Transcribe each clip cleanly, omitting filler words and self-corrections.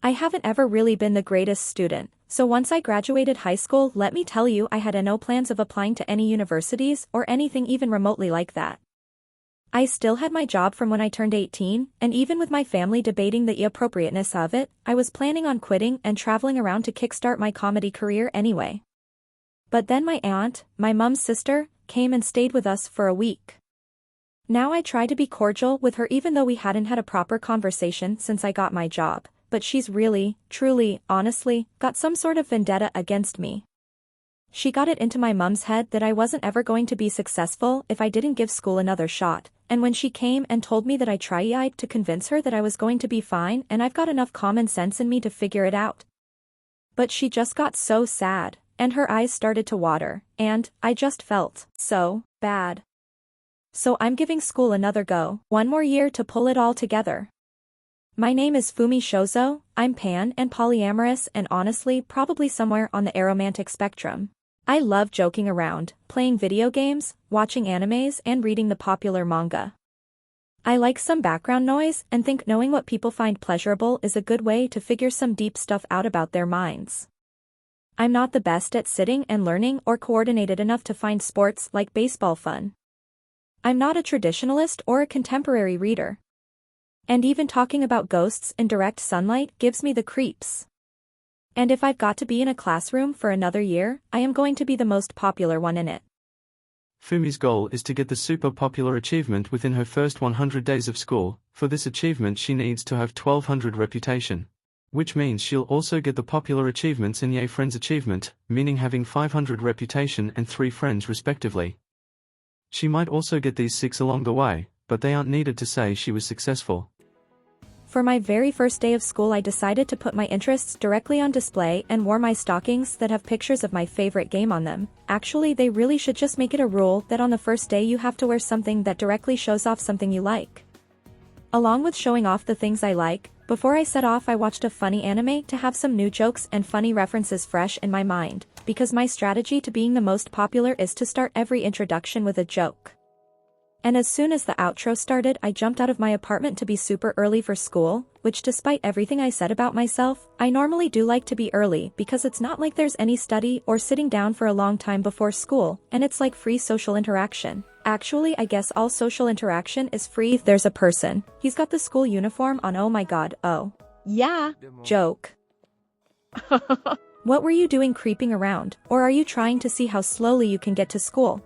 I haven't ever really been the greatest student, so once I graduated high school, let me tell you, I had no plans of applying to any universities or anything even remotely like that. I still had my job from when I turned 18, and even with my family debating the appropriateness of it, I was planning on quitting and traveling around to kickstart my comedy career anyway. But then my aunt, my mom's sister, came and stayed with us for a week. Now I try to be cordial with her even though we hadn't had a proper conversation since I got my job, but she's really, truly, honestly, got some sort of vendetta against me. She got it into my mom's head that I wasn't ever going to be successful if I didn't give school another shot, and when she came and told me that I tried to convince her that I was going to be fine and I've got enough common sense in me to figure it out. But she just got so sad, and her eyes started to water, and I just felt so bad. So I'm giving school another go, one more year to pull it all together. My name is Fumi Shozo, I'm pan and polyamorous and honestly probably somewhere on the aromantic spectrum. I love joking around, playing video games, watching animes and reading the popular manga. I like some background noise and think knowing what people find pleasurable is a good way to figure some deep stuff out about their minds. I'm not the best at sitting and learning or coordinated enough to find sports like baseball fun. I'm not a traditionalist or a contemporary reader. And even talking about ghosts in direct sunlight gives me the creeps. And if I've got to be in a classroom for another year, I am going to be the most popular one in it. Fumi's goal is to get the super popular achievement within her first 100 days of school. For this achievement she needs to have 1200 reputation. Which means she'll also get the popular achievements in Ye Friends achievement, meaning having 500 reputation and 3 friends respectively. She might also get these 6 along the way, but they aren't needed to say she was successful. For my very first day of school I decided to put my interests directly on display and wore my stockings that have pictures of my favorite game on them. Actually, they really should just make it a rule that on the first day you have to wear something that directly shows off something you like. Along with showing off the things I like, before I set off I watched a funny anime to have some new jokes and funny references fresh in my mind, because my strategy to being the most popular is to start every introduction with a joke. And as soon as the outro started I jumped out of my apartment to be super early for school, which despite everything I said about myself, I normally do like to be early because it's not like there's any study or sitting down for a long time before school, and it's like free social interaction. Actually I guess all social interaction is free if there's a person. He's got the school uniform on, oh my god, oh. Yeah. Joke. What were you doing creeping around, or are you trying to see how slowly you can get to school?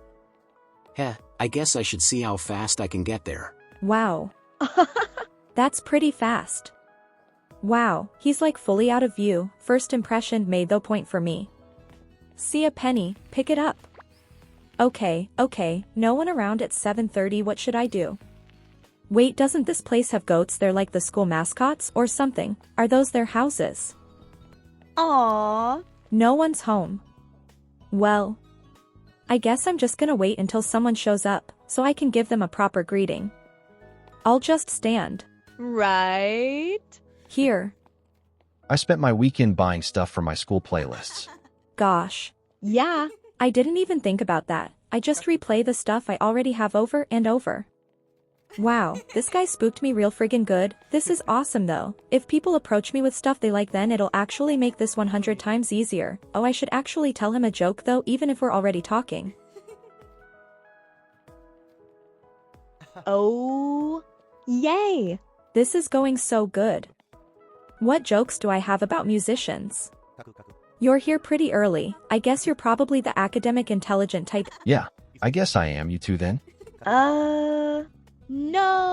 Heh, I guess I should see how fast I can get there. Wow. That's pretty fast. Wow, he's like fully out of view. First impression made though point for me. See a penny, pick it up. Okay, no one around at 7:30, what should I do? Wait, doesn't this place have goats? They're like the school mascots or something. Are those their houses? Aww. No one's home. Well, I guess I'm just gonna wait until someone shows up, so I can give them a proper greeting. I'll just stand. Right? Here. I spent my weekend buying stuff for my school playlists. Gosh. Yeah. I didn't even think about that. I just replay the stuff I already have over and over. Wow, this guy spooked me real friggin' good. This is awesome though. If people approach me with stuff they like, then it'll actually make this 100 times easier. Oh, I should actually tell him a joke though, even if we're already talking. Oh, yay. This is going so good. What jokes do I have about musicians? You're here pretty early. I guess you're probably the academic intelligent type. Yeah, I guess I am. You two then? No.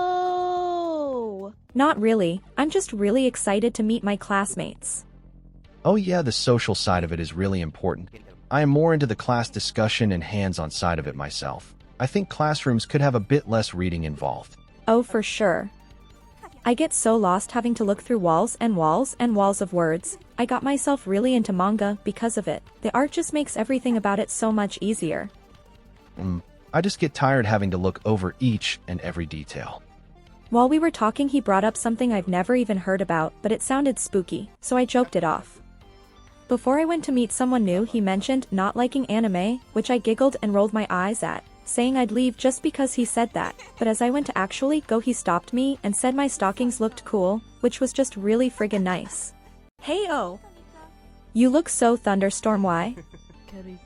Not really. I'm just really excited to meet my classmates. Oh yeah, the social side of it is really important. I am more into the class discussion and hands-on side of it myself. I think classrooms could have a bit less reading involved. Oh, for sure. I get so lost having to look through walls and walls and walls of words. I got myself really into manga because of it. The art just makes everything about it so much easier. I just get tired having to look over each and every detail. While we were talking he brought up something I've never even heard about, but it sounded spooky, so I joked it off. Before I went to meet someone new he mentioned not liking anime, which I giggled and rolled my eyes at, saying I'd leave just because he said that, but as I went to actually go he stopped me and said my stockings looked cool, which was just really friggin' nice. Hey-oh. You look so thunderstorm, why?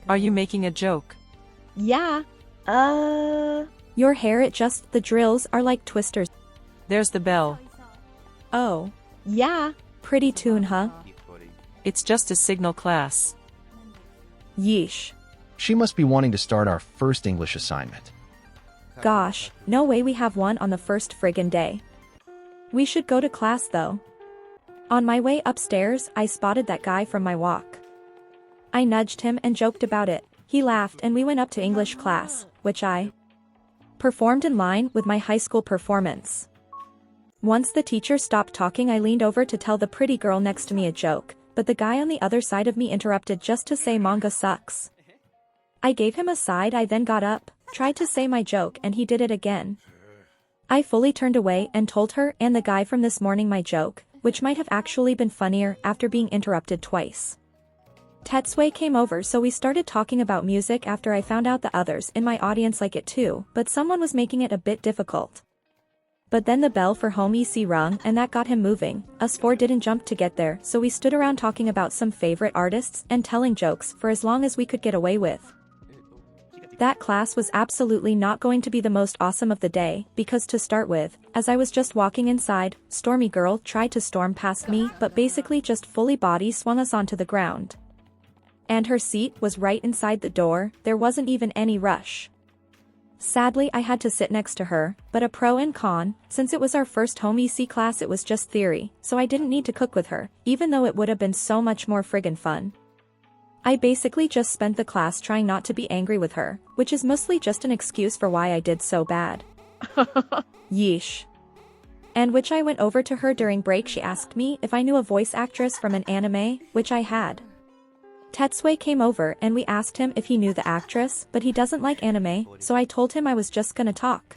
Are you making a joke? Yeah. Your hair, the drills are like twisters. There's the bell. Oh. Yeah. Pretty tune, huh? It's just a signal class. Yeesh. She must be wanting to start our first English assignment. Gosh, no way we have one on the first friggin' day. We should go to class though. On my way upstairs, I spotted that guy from my walk. I nudged him and joked about it. He laughed and we went up to English class, which I performed in line with my high school performance. Once the teacher stopped talking, I leaned over to tell the pretty girl next to me a joke, but the guy on the other side of me interrupted just to say manga sucks. I gave him a side. I then got up, tried to say my joke, and he did it again. I fully turned away and told her and the guy from this morning my joke, which might have actually been funnier after being interrupted twice. Tetsui came over, so we started talking about music after I found out the others in my audience like it too, but someone was making it a bit difficult. But then the bell for home EC rung and that got him moving. Us four didn't jump to get there, so we stood around talking about some favorite artists and telling jokes for as long as we could get away with. That class was absolutely not going to be the most awesome of the day, because to start with, as I was just walking inside, Stormy Girl tried to storm past me but basically just fully body swung us onto the ground. And her seat was right inside the door. There wasn't even any rush. Sadly, I had to sit next to her, but a pro and con, since it was our first home EC class, it was just theory, so I didn't need to cook with her, even though it would have been so much more friggin' fun. I basically just spent the class trying not to be angry with her, which is mostly just an excuse for why I did so bad. Yeesh. And which I went over to her during break. She asked me if I knew a voice actress from an anime, which I had. Tetsui came over and we asked him if he knew the actress, but he doesn't like anime, so I told him I was just gonna talk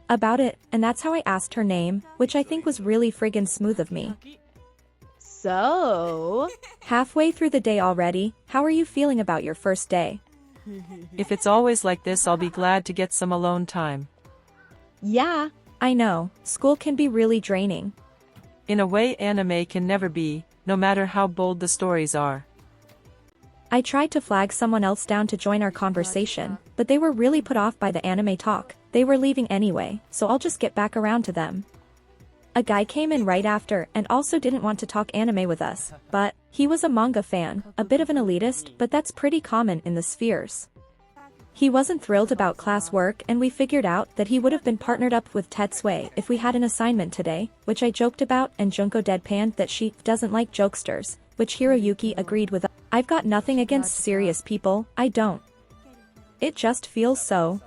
about it, and that's how I asked her name, which I think was really friggin' smooth of me. So, Halfway through the day already, how are you feeling about your first day? If it's always like this, I'll be glad to get some alone time. yeah. I know, school can be really draining. In a way, anime can never be, no matter how bold the stories are. I tried to flag someone else down to join our conversation, but they were really put off by the anime talk. They were leaving anyway, so I'll just get back around to them. A guy came in right after and also didn't want to talk anime with us, but he was a manga fan, a bit of an elitist, but that's pretty common in the spheres. He wasn't thrilled about classwork, and we figured out that he would have been partnered up with Tetsui if we had an assignment today, which I joked about, and Junko deadpanned that she doesn't like jokesters, which Hiroyuki agreed with. I've got nothing against serious people, I don't. It just feels so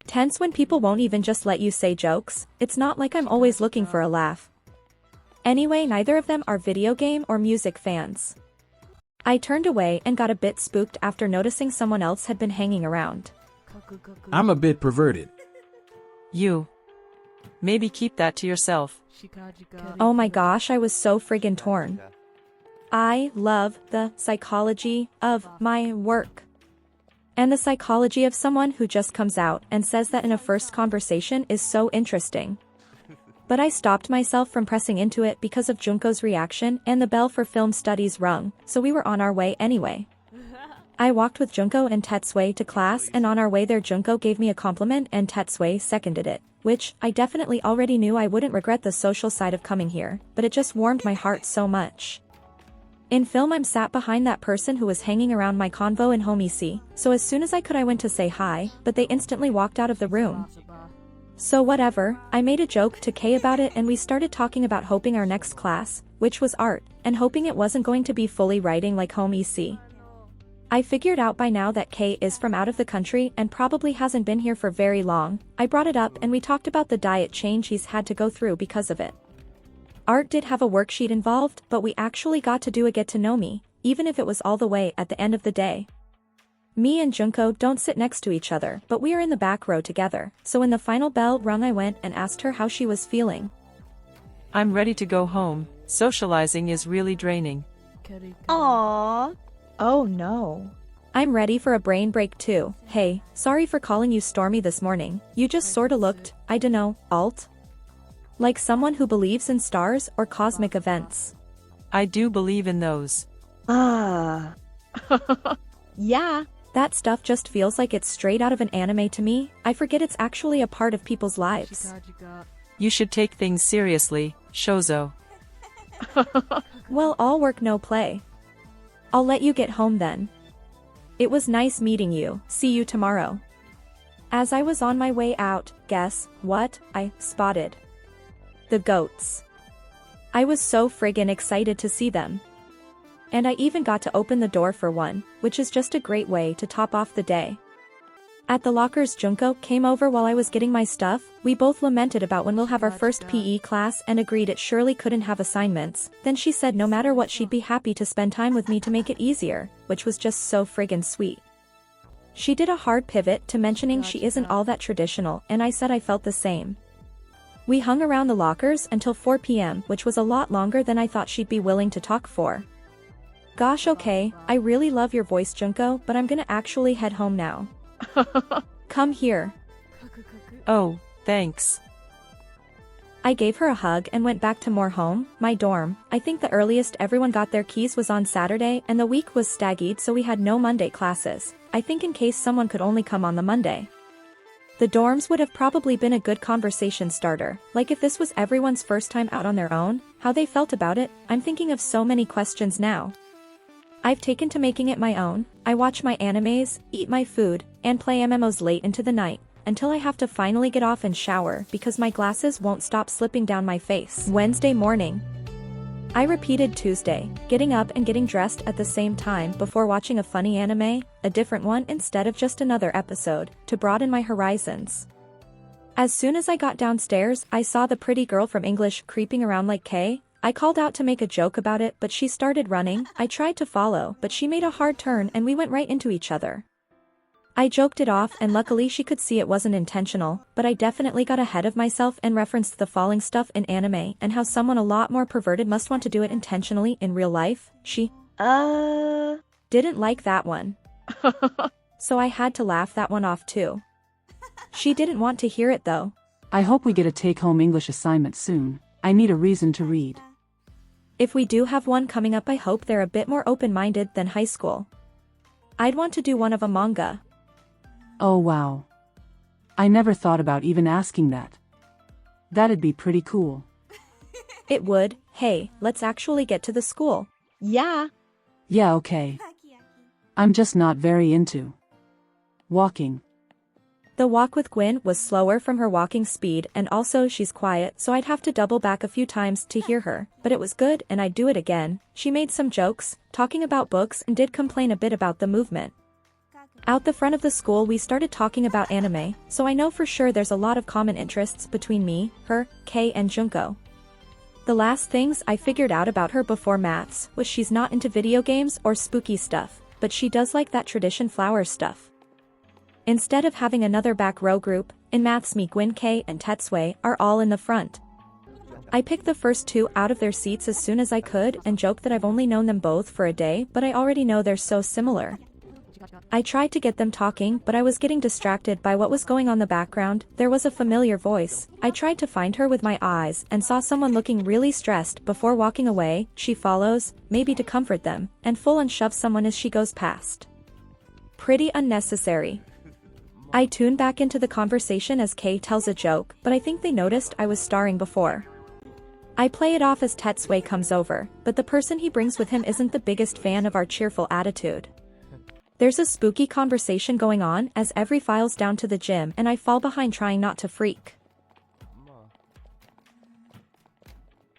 tense when people won't even just let you say jokes. It's not like I'm always looking for a laugh. Anyway, neither of them are video game or music fans. I turned away and got a bit spooked after noticing someone else had been hanging around. I'm a bit perverted. You. Maybe keep that to yourself. Oh my gosh, I was so friggin' torn. I love the psychology of my work. And the psychology of someone who just comes out and says that in a first conversation is so interesting. But I stopped myself from pressing into it because of Junko's reaction, and the bell for film studies rung, so we were on our way anyway. I walked with Junko and Tetsui to class, and on our way there Junko gave me a compliment and Tetsui seconded it, which I definitely already knew. I wouldn't regret the social side of coming here, but it just warmed my heart so much. In film I'm sat behind that person who was hanging around my convo in home EC, so as soon as I could I went to say hi, but they instantly walked out of the room. So whatever, I made a joke to Kay about it and we started talking about hoping our next class, which was art, and hoping it wasn't going to be fully writing like home EC. I figured out by now that Kay is from out of the country and probably hasn't been here for very long. I brought it up and we talked about the diet change he's had to go through because of it. Art did have a worksheet involved, but we actually got to do a get to know me, even if it was all the way at the end of the day. Me and Junko don't sit next to each other, but we are in the back row together, so when the final bell rung I went and asked her how she was feeling. I'm ready to go home. Socializing is really draining. Aww. Oh no. I'm ready for a brain break too. Hey, sorry for calling you Stormy this morning. You just sorta looked, I dunno, alt? Like someone who believes in stars or cosmic events. I do believe in those. Ah. Yeah. That stuff just feels like it's straight out of an anime to me. I forget it's actually a part of people's lives. You should take things seriously, Shozo. Well, all work no play. I'll let you get home then. It was nice meeting you, see you tomorrow. As I was on my way out, guess what I spotted? The goats. I was so friggin' excited to see them. And I even got to open the door for one, which is just a great way to top off the day. At the lockers, Junko came over while I was getting my stuff. We both lamented about when we'll have our first PE class and agreed it surely couldn't have assignments. Then she said no matter what she'd be happy to spend time with me to make it easier, which was just so friggin' sweet. She did a hard pivot to mentioning she isn't all that traditional, and I said I felt the same. We hung around the lockers until 4 p.m., which was a lot longer than I thought she'd be willing to talk for. Gosh, okay, I really love your voice, Junko, but I'm gonna actually head home now. Come here. Oh, thanks. I gave her a hug and went back to my dorm. I think the earliest everyone got their keys was on Saturday, and the week was staggered, so we had no Monday classes. I think in case someone could only come on the Monday. The dorms would have probably been a good conversation starter, like if this was everyone's first time out on their own, how they felt about it. I'm thinking of so many questions now. I've taken to making it my own. I watch my animes, eat my food, and play MMOs late into the night, until I have to finally get off and shower because my glasses won't stop slipping down my face. Wednesday morning. I repeated Tuesday, getting up and getting dressed at the same time before watching a funny anime, a different one instead of just another episode, to broaden my horizons. As soon as I got downstairs, I saw the pretty girl from English creeping around like Kay. I called out to make a joke about it, but she started running. I tried to follow, but she made a hard turn and we went right into each other. I joked it off and luckily she could see it wasn't intentional, but I definitely got ahead of myself and referenced the falling stuff in anime and how someone a lot more perverted must want to do it intentionally in real life. She didn't like that one. So I had to laugh that one off too. She didn't want to hear it though. I hope we get a take-home English assignment soon. I need a reason to read. If we do have one coming up, I hope they're a bit more open-minded than high school. I'd want to do one of a manga. Oh wow. I never thought about even asking that. That'd be pretty cool. It would. Hey, let's actually get to the school. Yeah. Yeah, okay. I'm just not very into walking. The walk with Quyen was slower from her walking speed, and also she's quiet, so I'd have to double back a few times to hear her, but it was good and I'd do it again. She made some jokes, talking about books, and did complain a bit about the movement. Out the front of the school we started talking about anime, so I know for sure there's a lot of common interests between me, her, Kay and Junko. The last things I figured out about her before maths was she's not into video games or spooky stuff, but she does like that tradition flower stuff. Instead of having another back row group, in maths me, Quyen, Kay and Tetsui are all in the front. I picked the first two out of their seats as soon as I could and joked that I've only known them both for a day, but I already know they're so similar. I tried to get them talking, but I was getting distracted by what was going on in the background. There was a familiar voice. I tried to find her with my eyes and saw someone looking really stressed before walking away. She follows, maybe to comfort them, and full on shoves someone as she goes past. Pretty unnecessary. I tune back into the conversation as Kay tells a joke, but I think they noticed I was starring before. I play it off as Tetsui comes over, but the person he brings with him isn't the biggest fan of our cheerful attitude. There's a spooky conversation going on as every files down to the gym and I fall behind trying not to freak.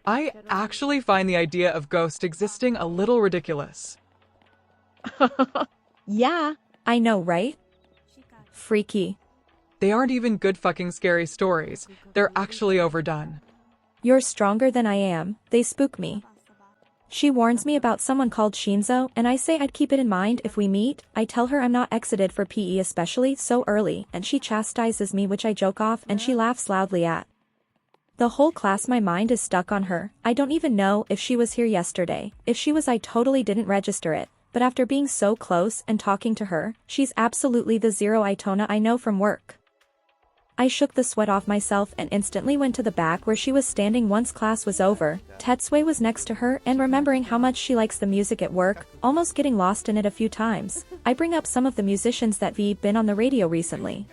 I actually find the idea of ghosts existing a little ridiculous. Yeah. I know, right? Freaky. They aren't even good fucking scary stories. They're actually overdone. You're stronger than I am. They spook me. She warns me about someone called Shinzo, and I say I'd keep it in mind if we meet. I tell her I'm not exited for PE especially so early, and she chastises me, which I joke off and she laughs loudly at. The whole class, my mind is stuck on her. I don't even know if she was here yesterday. If she was, I totally didn't register it. But after being so close and talking to her, she's absolutely the zero Itona I know from work. I shook the sweat off myself and instantly went to the back where she was standing once class was over. Tetsui was next to her and remembering how much she likes the music at work, almost getting lost in it a few times. I bring up some of the musicians that been on the radio recently.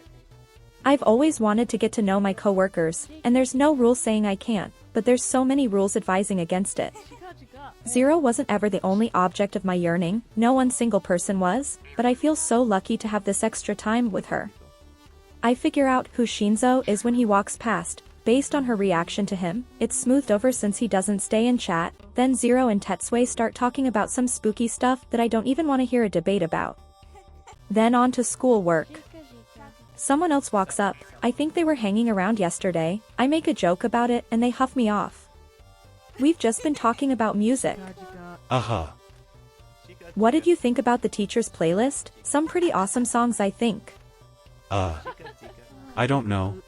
I've always wanted to get to know my coworkers, and there's no rule saying I can't, but there's so many rules advising against it. Zero wasn't ever the only object of my yearning, no one single person was, but I feel so lucky to have this extra time with her. I figure out who Shinzo is when he walks past. Based on her reaction to him, it's smoothed over since he doesn't stay and chat. Then Zero and Tetsui start talking about some spooky stuff that I don't even want to hear a debate about. Then on to school work. Someone else walks up. I think they were hanging around yesterday. I make a joke about it and they huff me off. We've just been talking about music. What did you think about the teacher's playlist? Some pretty awesome songs, I think. I don't know.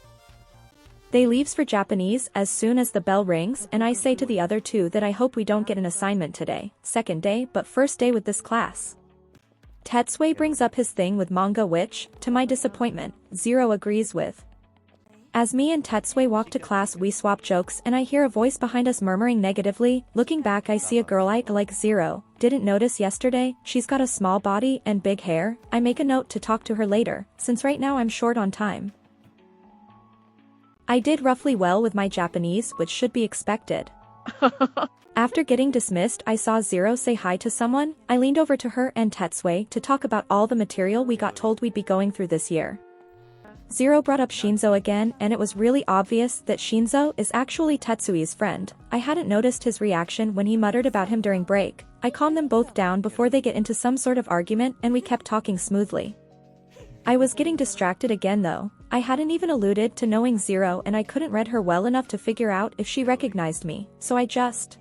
They leaves for Japanese as soon as the bell rings, and I say to the other two that I hope we don't get an assignment today, second day but first day with this class. Tetsui brings up his thing with manga which, to my disappointment, Zero agrees with. As me and Tetsui walk to class we swap jokes and I hear a voice behind us murmuring negatively. Looking back I see a girl I like Zero. Didn't notice yesterday, she's got a small body and big hair. I make a note to talk to her later, since right now I'm short on time. I did roughly well with my Japanese, which should be expected. After getting dismissed I saw Zero say hi to someone. I leaned over to her and Tetsui to talk about all the material we got told we'd be going through this year. Zero brought up Shinzo again and it was really obvious that Shinzo is actually Tetsui's friend. I hadn't noticed his reaction when he muttered about him during break. I calmed them both down before they get into some sort of argument and we kept talking smoothly. I was getting distracted again though. I hadn't even alluded to knowing Zero and I couldn't read her well enough to figure out if she recognized me, so I just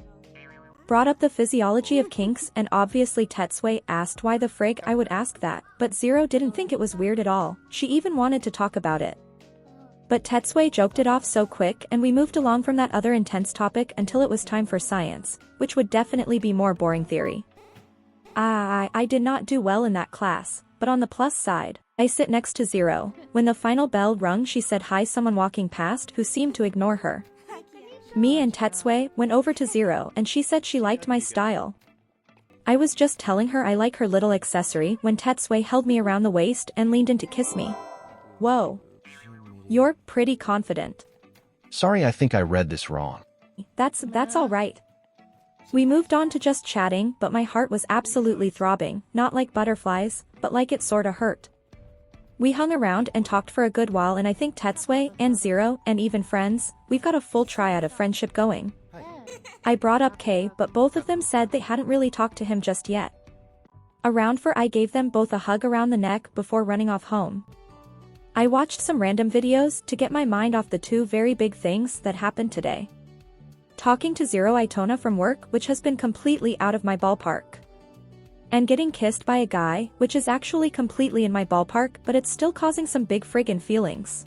brought up the physiology of kinks and obviously Tetsui asked why the frig I would ask that, but Zero didn't think it was weird at all. She even wanted to talk about it. But Tetsui joked it off so quick and we moved along from that other intense topic until it was time for science, which would definitely be more boring theory. I did not do well in that class, but on the plus side, I sit next to Zero. When the final bell rung she said hi someone walking past who seemed to ignore her. Me and Tetsui went over to Zero and she said she liked my style. I was just telling her I like her little accessory when Tetsui held me around the waist and leaned in to kiss me. Whoa. You're pretty confident. Sorry, I think I read this wrong. That's alright. We moved on to just chatting, but my heart was absolutely throbbing, not like butterflies, but like it sorta hurt. We hung around and talked for a good while and I think Tetsui and Zero and even friends, we've got a full triad of friendship going. I brought up K but both of them said they hadn't really talked to him just yet. Around for I gave them both a hug around the neck before running off home. I watched some random videos to get my mind off the two very big things that happened today. Talking to Zero Itona from work, which has been completely out of my ballpark. And getting kissed by a guy, which is actually completely in my ballpark but it's still causing some big friggin' feelings.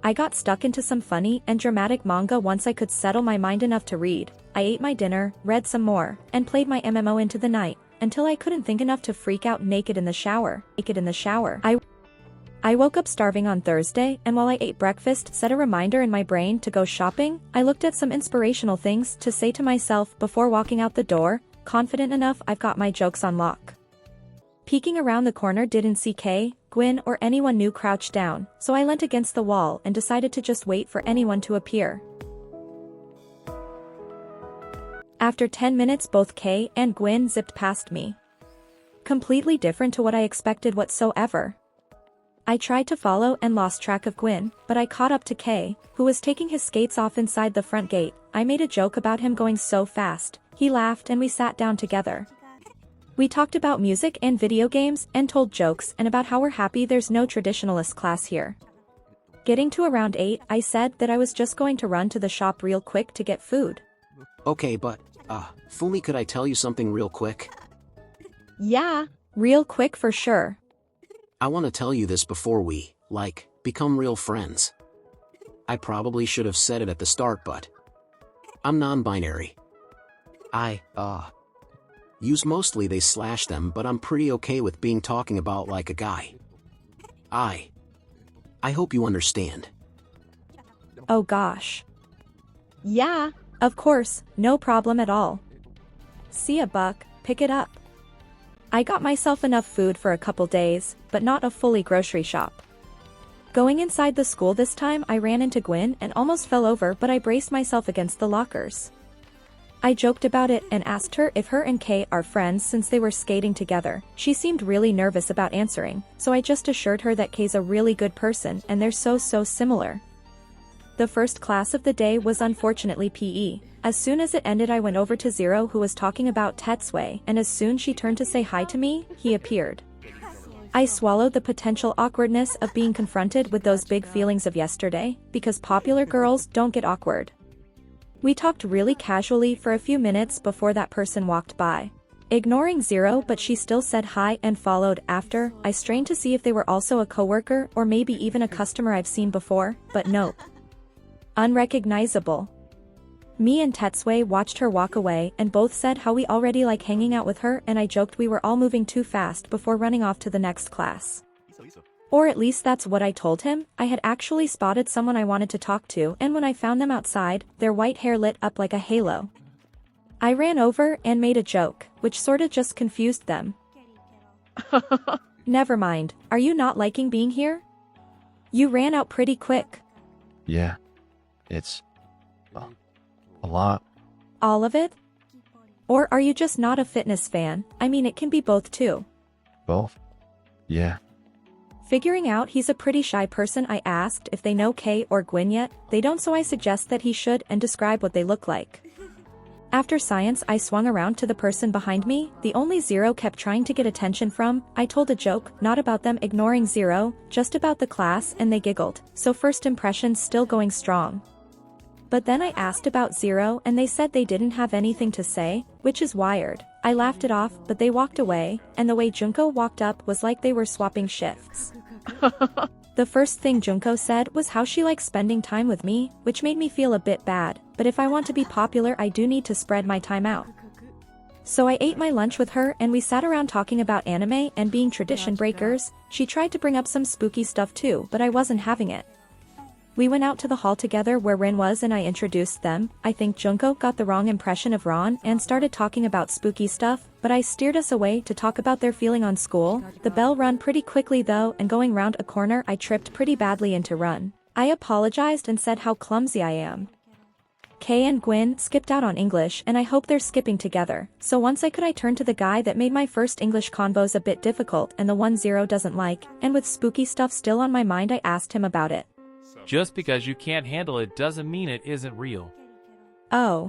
I got stuck into some funny and dramatic manga once I could settle my mind enough to read. I ate my dinner, read some more, and played my MMO into the night, until I couldn't think enough to freak out naked in the shower. I woke up starving on Thursday and while I ate breakfast set a reminder in my brain to go shopping. I looked at some inspirational things to say to myself before walking out the door, confident enough I've got my jokes on lock. Peeking around the corner didn't see Kay, Quyen or anyone new crouched down, so I leant against the wall and decided to just wait for anyone to appear. After 10 minutes both Kay and Quyen zipped past me. Completely different to what I expected whatsoever. I tried to follow and lost track of Quyen, but I caught up to Kay, who was taking his skates off inside the front gate. I made a joke about him going so fast. He laughed and we sat down together. We talked about music and video games and told jokes and about how we're happy there's no traditionalist class here. Getting to around 8, I said that I was just going to run to the shop real quick to get food. Okay, but, Fumi, could I tell you something real quick? Yeah. Real quick for sure. I want to tell you this before we, become real friends. I probably should have said it at the start, but I'm non-binary. I use mostly they/them, but I'm pretty okay with being talking about like a guy. I I hope you understand. Oh gosh. Yeah. Of course, no problem at all. See ya, Buck, pick it up. I got myself enough food for a couple days, but not a fully grocery shop. Going inside the school this time, I ran into Quyen and almost fell over, but I braced myself against the lockers. I joked about it and asked her if her and Kay are friends since they were skating together. She seemed really nervous about answering, so I just assured her that Kay's a really good person and they're so similar. The first class of the day was unfortunately PE. As soon as it ended, I went over to Zero, who was talking about Tetsui, and as soon she turned to say hi to me, he appeared. I swallowed the potential awkwardness of being confronted with those big feelings of yesterday, because popular girls don't get awkward. We talked really casually for a few minutes before that person walked by. Ignoring Zero, but she still said hi and followed after. I strained to see if they were also a coworker or maybe even a customer I've seen before, but nope. Unrecognizable. Me and Tetsui watched her walk away and both said how we already like hanging out with her, and I joked we were all moving too fast before running off to the next class. Or at least that's what I told him. I had actually spotted someone I wanted to talk to, and when I found them outside, their white hair lit up like a halo. I ran over and made a joke, which sorta just confused them. Never mind, are you not liking being here? You ran out pretty quick. Yeah. It's... well, a lot. All of it? Or are you just not a fitness fan? I mean, it can be both too. Both? Yeah. Figuring out he's a pretty shy person, I asked if they know Kay or Quyen yet. They don't, so I suggest that he should and describe what they look like. After science, I swung around to the person behind me, the only Zero kept trying to get attention from. I told a joke, not about them ignoring Zero, just about the class, and they giggled, so first impressions still going strong. But then I asked about Zero and they said they didn't have anything to say, which is wired. I laughed it off, but they walked away, and the way Junko walked up was like they were swapping shifts. The first thing Junko said was how she likes spending time with me, which made me feel a bit bad, but if I want to be popular I do need to spread my time out. So I ate my lunch with her and we sat around talking about anime and being tradition breakers. She tried to bring up some spooky stuff too, but I wasn't having it. We went out to the hall together where Ren was and I introduced them. I think Junko got the wrong impression of Ron and started talking about spooky stuff, but I steered us away to talk about their feeling on school. The bell rung pretty quickly though, and going round a corner I tripped pretty badly into Run. I apologized and said how clumsy I am. Kay and Quyen skipped out on English and I hope they're skipping together, so once I turned to the guy that made my first English convos a bit difficult and the one Zero doesn't like, and with spooky stuff still on my mind I asked him about it. Just because you can't handle it doesn't mean it isn't real. Oh.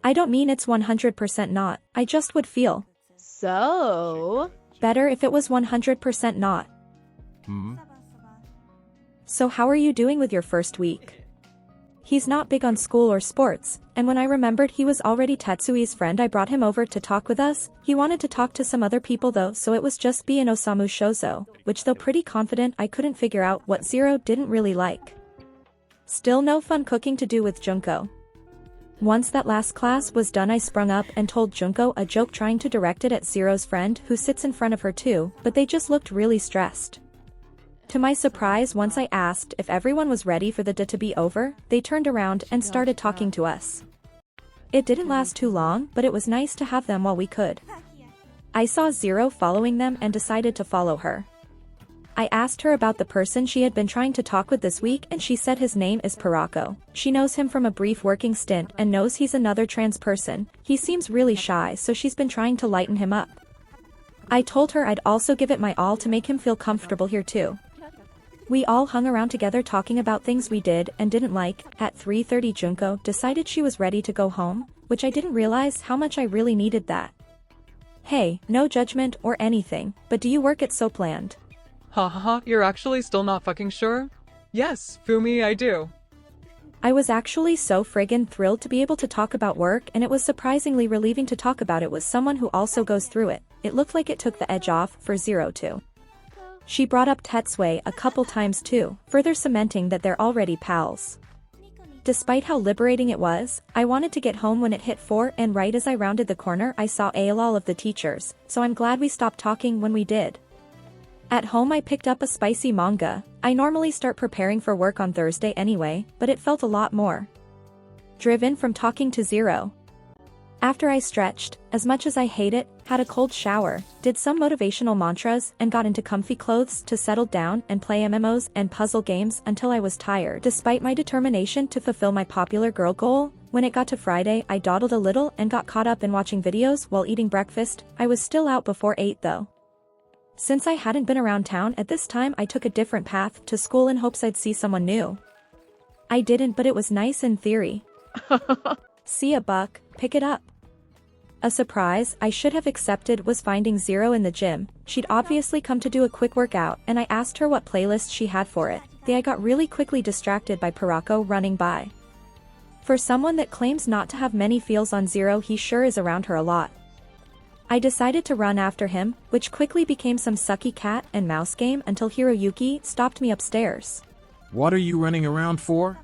I don't mean it's 100% not, I just would feel So... better if it was 100% not. So how are you doing with your first week? He's not big on school or sports, and when I remembered he was already Tetsui's friend I brought him over to talk with us. He wanted to talk to some other people though, so it was just me and Osamu Shinzo, which though pretty confident I couldn't figure out what Zero didn't really like. Still no fun cooking to do with Junko. Once that last class was done I sprung up and told Junko a joke trying to direct it at Zero's friend who sits in front of her too, but they just looked really stressed. To my surprise, once I asked if everyone was ready for the day to be over, they turned around and started talking to us. It didn't last too long, but it was nice to have them while we could. I saw Zero following them and decided to follow her. I asked her about the person she had been trying to talk with this week and she said his name is Pirako. She knows him from a brief working stint and knows he's another trans person. He seems really shy, so she's been trying to lighten him up. I told her I'd also give it my all to make him feel comfortable here too. We all hung around together talking about things we did and didn't like. At 3:30 Junko decided she was ready to go home, which I didn't realize how much I really needed that. Hey, no judgment or anything, but do you work at So Planned? Ha, you're actually still not fucking sure? Yes, Fumi, I do. I was actually so friggin' thrilled to be able to talk about work, and it was surprisingly relieving to talk about it with someone who also goes through it. It looked like it took the edge off for Zero too. She brought up Tetsui a couple times too, further cementing that they're already pals. Despite how liberating it was, I wanted to get home when it hit 4, and right as I rounded the corner I saw all of the teachers, so I'm glad we stopped talking when we did. At home I picked up a spicy manga. I normally start preparing for work on Thursday anyway, but it felt a lot more driven from talking to Zero. After I stretched, as much as I hate it, had a cold shower, did some motivational mantras and got into comfy clothes to settle down and play MMOs and puzzle games until I was tired. Despite my determination to fulfill my popular girl goal, when it got to Friday I dawdled a little and got caught up in watching videos while eating breakfast. I was still out before 8 though. Since I hadn't been around town at this time I took a different path to school in hopes I'd see someone new. I didn't, but it was nice in theory. See ya, Buck, pick it up. A surprise I should have accepted was finding Zero in the gym. She'd obviously come to do a quick workout and I asked her what playlist she had for it. I got really quickly distracted by Pirako running by. For someone that claims not to have many feels on Zero, he sure is around her a lot. I decided to run after him, which quickly became some sucky cat and mouse game until Hiroyuki stopped me upstairs. What are you running around for?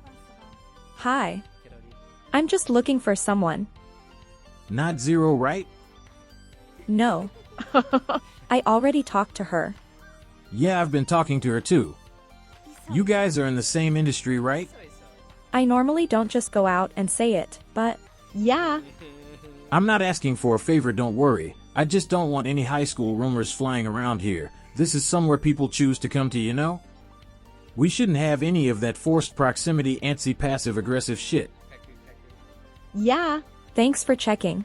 Hi. I'm just looking for someone. Not Zero, right? No. I already talked to her. Yeah, I've been talking to her too. You guys are in the same industry, right? I normally don't just go out and say it, but... Yeah. I'm not asking for a favor, don't worry. I just don't want any high school rumors flying around here. This is somewhere people choose to come to, you know? We shouldn't have any of that forced proximity, antsy, passive-aggressive shit. Yeah. Thanks for checking.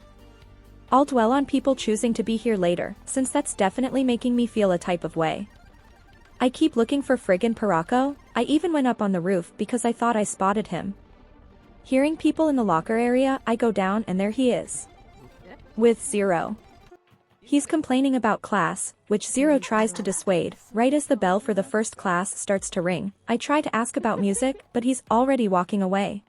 I'll dwell on people choosing to be here later, since that's definitely making me feel a type of way. I keep looking for friggin' Pirako. I even went up on the roof because I thought I spotted him. Hearing people in the locker area, I go down and there he is. With Zero. He's complaining about class, which Zero tries to dissuade. Right as the bell for the first class starts to ring, I try to ask about music, but he's already walking away.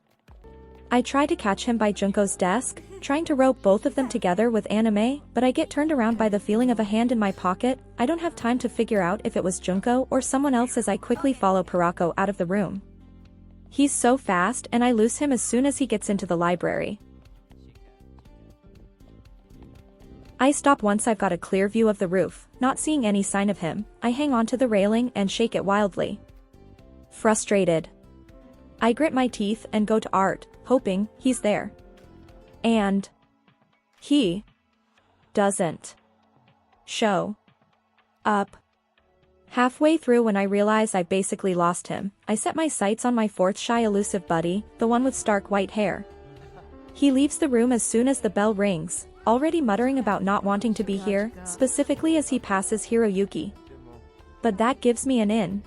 I try to catch him by Junko's desk, trying to rope both of them together with anime, but I get turned around by the feeling of a hand in my pocket. I don't have time to figure out if it was Junko or someone else as I quickly follow Pirako out of the room. He's so fast and I lose him as soon as he gets into the library. I stop once I've got a clear view of the roof. Not seeing any sign of him, I hang onto the railing and shake it wildly. Frustrated, I grit my teeth and go to Art, hoping he's there. And he doesn't show up. Halfway through, when I realize I basically lost him, I set my sights on my fourth shy elusive buddy, the one with stark white hair. He leaves the room as soon as the bell rings, already muttering about not wanting to be here, specifically as he passes Hiroyuki. But that gives me an in.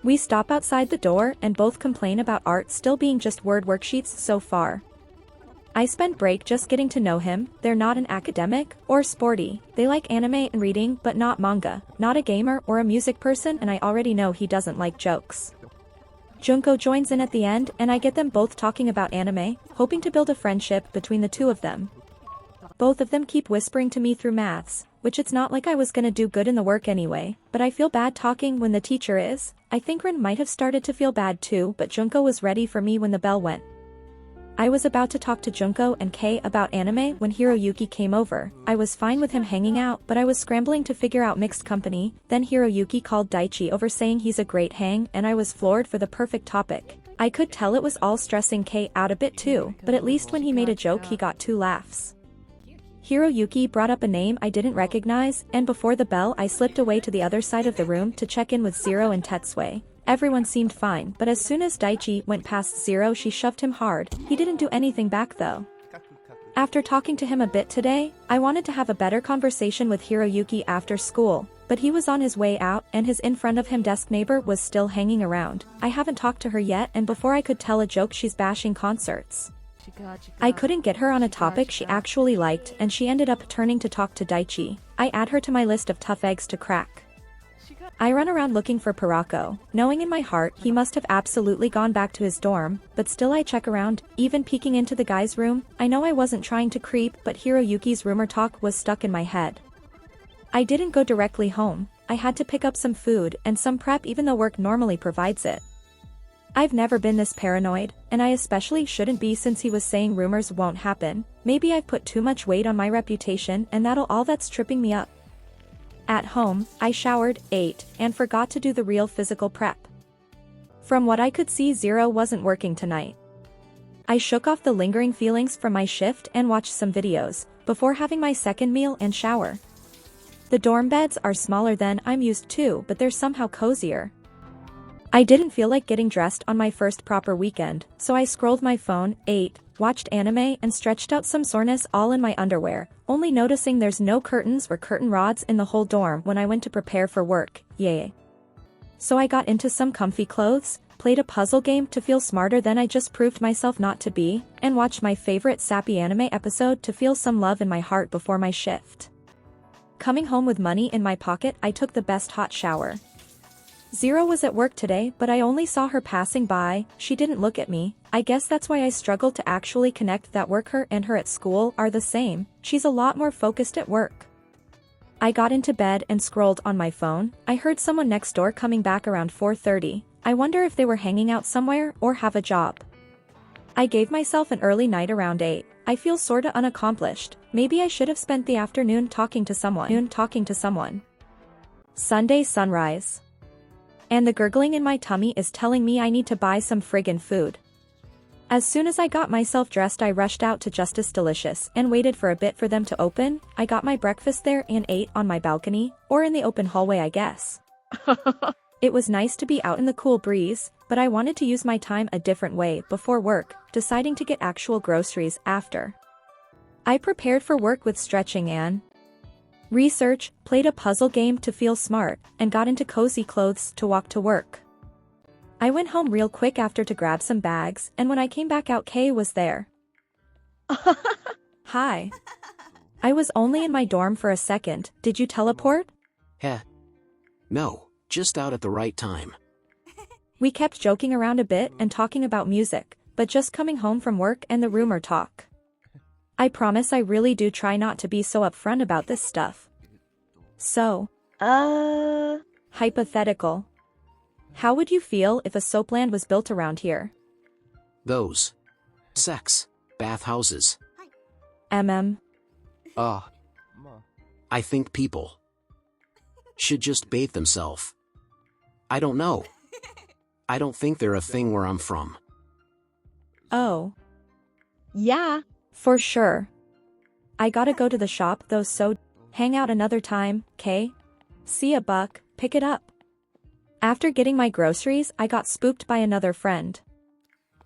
We stop outside the door and both complain about Art still being just word worksheets so far. I spend break just getting to know him. They're not an academic or sporty. They like anime and reading but not manga, not a gamer or a music person, and I already know he doesn't like jokes. Junko joins in at the end and I get them both talking about anime, hoping to build a friendship between the two of them. Both of them keep whispering to me through maths, which it's not like I was gonna do good in the work anyway, but I feel bad talking when the teacher is. I think Ren might have started to feel bad too, but Junko was ready for me when the bell went. I was about to talk to Junko and Kei about anime when Hiroyuki came over. I was fine with him hanging out, but I was scrambling to figure out mixed company. Then Hiroyuki called Daichi over saying he's a great hang, and I was floored for the perfect topic. I could tell it was all stressing Kei out a bit too, but at least when he made a joke he got 2 laughs. Hiroyuki brought up a name I didn't recognize, and before the bell I slipped away to the other side of the room to check in with Zero and Tetsui. Everyone seemed fine, but as soon as Daichi went past Zero she shoved him hard. He didn't do anything back though. After talking to him a bit today, I wanted to have a better conversation with Hiroyuki after school, but he was on his way out and his in front of him desk neighbor was still hanging around. I haven't talked to her yet, and before I could tell a joke she's bashing concerts. I couldn't get her on a topic she actually liked, and she ended up turning to talk to Daichi. I add her to my list of tough eggs to crack. I run around looking for Pirako, knowing in my heart he must have absolutely gone back to his dorm, but still I check around, even peeking into the guy's room. I know I wasn't trying to creep, but Hiroyuki's rumor talk was stuck in my head. I didn't go directly home. I had to pick up some food and some prep even though work normally provides it. I've never been this paranoid, and I especially shouldn't be since he was saying rumors won't happen. Maybe I've put too much weight on my reputation and all that's tripping me up. At home, I showered, ate, and forgot to do the real physical prep. From what I could see, Zero wasn't working tonight. I shook off the lingering feelings from my shift and watched some videos, before having my second meal and shower. The dorm beds are smaller than I'm used to, but they're somehow cozier. I didn't feel like getting dressed on my first proper weekend, so I scrolled my phone, ate, watched anime and stretched out some soreness all in my underwear, only noticing there's no curtains or curtain rods in the whole dorm when I went to prepare for work, yay. So I got into some comfy clothes, played a puzzle game to feel smarter than I just proved myself not to be, and watched my favorite sappy anime episode to feel some love in my heart before my shift. Coming home with money in my pocket, I took the best hot shower. Zero was at work today, but I only saw her passing by. She didn't look at me. I guess that's why I struggle to actually connect that her and her at school are the same. She's a lot more focused at work. I got into bed and scrolled on my phone. I heard someone next door coming back around 4:30. I wonder if they were hanging out somewhere or have a job. I gave myself an early night around 8. I feel sorta unaccomplished. Maybe I should have spent the afternoon talking to someone. Sunday sunrise. And the gurgling in my tummy is telling me I need to buy some friggin' food. As soon as I got myself dressed, I rushed out to Justice Delicious and waited for a bit for them to open. I got my breakfast there and ate on my balcony, or in the open hallway, I guess. It was nice to be out in the cool breeze, but I wanted to use my time a different way before work, deciding to get actual groceries after. I prepared for work with stretching and research, played a puzzle game to feel smart, and got into cozy clothes to walk to work. I went home real quick after to grab some bags, and when I came back out, Kay was there. Hi. I was only in my dorm for a second. Did you teleport? Heh. No, just out at the right time. We kept joking around a bit and talking about music, but just coming home from work and the rumor talk. I promise I really do try not to be so upfront about this stuff. So, hypothetical. How would you feel if a soapland was built around here? Those. Sex. Bathhouses. I think people should just bathe themselves. I don't know. I don't think they're a thing where I'm from. Oh. Yeah. For sure. I gotta go to the shop though, so hang out another time, Kay? See ya, Buck, pick it up. After getting my groceries, I got spooked by another friend.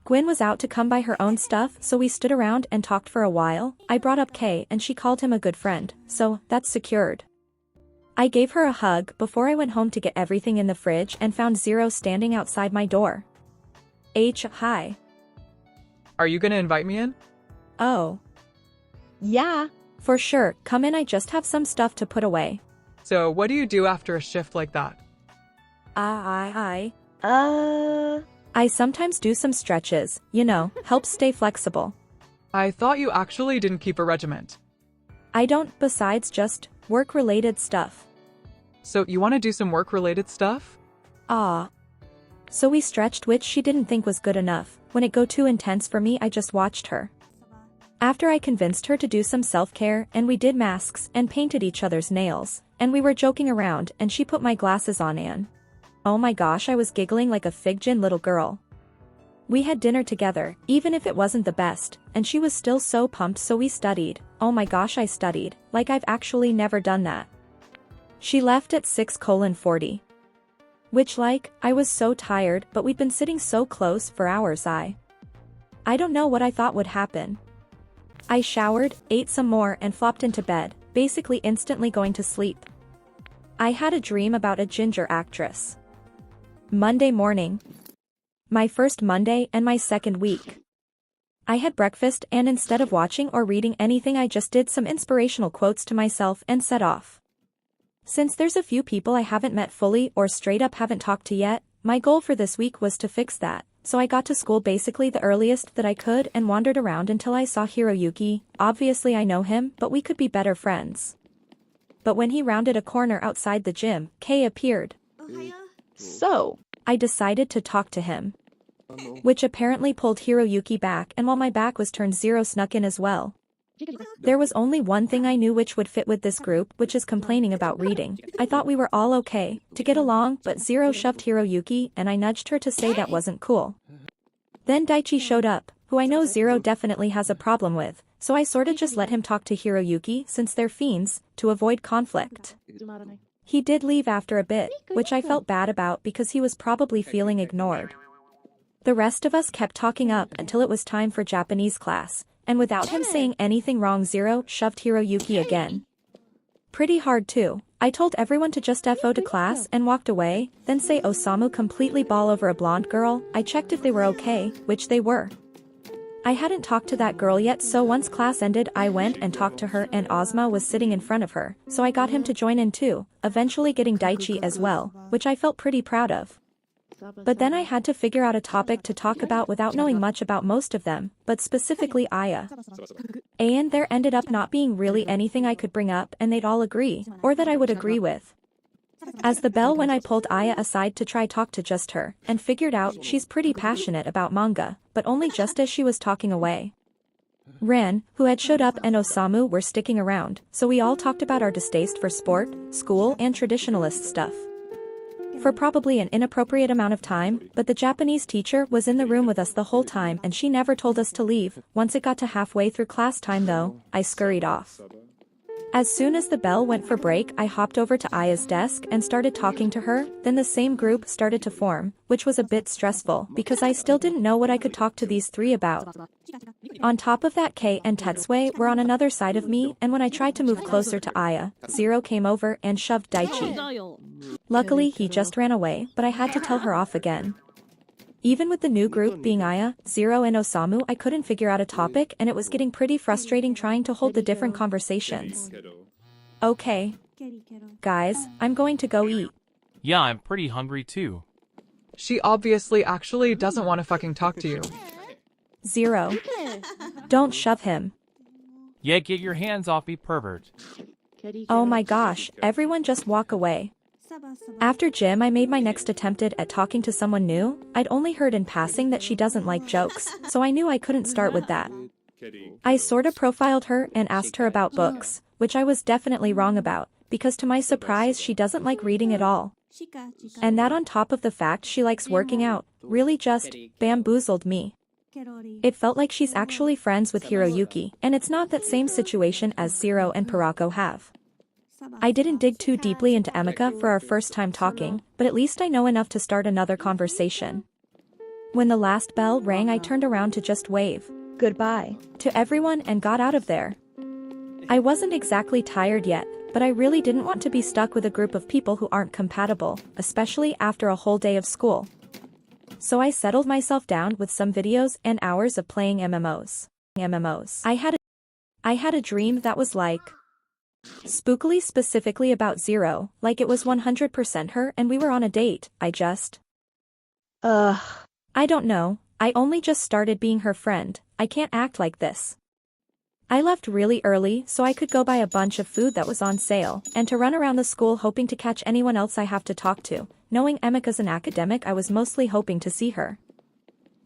Quyen was out to come buy her own stuff, so we stood around and talked for a while. I brought up Kay and she called him a good friend, so that's secured. I gave her a hug before I went home to get everything in the fridge and found Zero standing outside my door. Hi. Are you gonna invite me in? Oh. Yeah. For sure, come in, I just have some stuff to put away. So what do you do after a shift like that? I sometimes do some stretches, helps stay flexible. I thought you actually didn't keep a regiment. I don't, besides just work-related stuff. So you want to do some work-related stuff? So we stretched, which she didn't think was good enough. When it got too intense for me, I just watched her. After I convinced her to do some self-care, and we did masks and painted each other's nails, and we were joking around, and she put my glasses on and oh my gosh, I was giggling like a figjin little girl. We had dinner together, even if it wasn't the best, and she was still so pumped, so we studied. Oh my gosh, I studied, like I've actually never done that. She left at 6:40. Which I was so tired, but we'd been sitting so close for hours. I don't know what I thought would happen. I showered, ate some more and flopped into bed, basically instantly going to sleep. I had a dream about a ginger actress. Monday morning. My first Monday and my second week. I had breakfast and instead of watching or reading anything, I just did some inspirational quotes to myself and set off. Since there's a few people I haven't met fully or straight up haven't talked to yet, my goal for this week was to fix that, so I got to school basically the earliest that I could and wandered around until I saw Hiroyuki. Obviously I know him, but we could be better friends. But when he rounded a corner outside the gym, Kay appeared. So, I decided to talk to him. Which apparently pulled Hiroyuki back, and while my back was turned, Zero snuck in as well. There was only one thing I knew which would fit with this group, which is complaining about reading. I thought we were all okay to get along, but Zero shoved Hiroyuki and I nudged her to say that wasn't cool. Then Daichi showed up, who I know Zero definitely has a problem with, so I sorta just let him talk to Hiroyuki since they're fiends, to avoid conflict. He did leave after a bit, which I felt bad about because he was probably feeling ignored. The rest of us kept talking up until it was time for Japanese class, and without him saying anything wrong, Zero shoved Hiroyuki again. Pretty hard too. I told everyone to just FO to class and walked away, then say Osamu completely ball over a blonde girl. I checked if they were okay, which they were. I hadn't talked to that girl yet, so once class ended I went and talked to her, and Ozma was sitting in front of her, so I got him to join in too, eventually getting Daichi as well, which I felt pretty proud of. But then I had to figure out a topic to talk about without knowing much about most of them, but specifically Aya. And there ended up not being really anything I could bring up and they'd all agree, or that I would agree with. As the bell went I pulled Aya aside to try talk to just her, and figured out she's pretty passionate about manga, but only just as she was talking away. Ren, who had showed up, and Osamu were sticking around, so we all talked about our distaste for sport, school and traditionalist stuff. For probably an inappropriate amount of time, but the Japanese teacher was in the room with us the whole time and she never told us to leave. Once it got to halfway through class time though, I scurried off. As soon as the bell went for break I hopped over to Aya's desk and started talking to her, then the same group started to form, which was a bit stressful because I still didn't know what I could talk to these three about. On top of that, Kei and Tetsui were on another side of me, and when I tried to move closer to Aya, Zero came over and shoved Daichi. Luckily he just ran away, but I had to tell her off again. Even with the new group being Aya, Zero and Osamu, I couldn't figure out a topic and it was getting pretty frustrating trying to hold the different conversations. Okay. Guys, I'm going to go eat. Yeah, I'm pretty hungry too. She obviously actually doesn't want to fucking talk to you. Zero. Don't shove him. Yeah, get your hands off me, pervert. Oh my gosh, everyone just walk away. After gym I made my next attempt at talking to someone new. I'd only heard in passing that she doesn't like jokes, so I knew I couldn't start with that. I sorta profiled her and asked her about books, which I was definitely wrong about, because to my surprise she doesn't like reading at all. And that on top of the fact she likes working out, really just bamboozled me. It felt like she's actually friends with Hiroyuki, and it's not that same situation as Zero and Pirako have. I didn't dig too deeply into Emika for our first time talking, but at least I know enough to start another conversation. When the last bell rang I turned around to just wave goodbye to everyone and got out of there. I wasn't exactly tired yet, but I really didn't want to be stuck with a group of people who aren't compatible, especially after a whole day of school. So I settled myself down with some videos and hours of playing MMOs. I had a dream that was like spookily specifically about Zero, like it was 100% her and we were on a date. I don't know, I only just started being her friend, I can't act like this. I left really early so I could go buy a bunch of food that was on sale, and to run around the school hoping to catch anyone else I have to talk to. Knowing Emika's an academic I was mostly hoping to see her.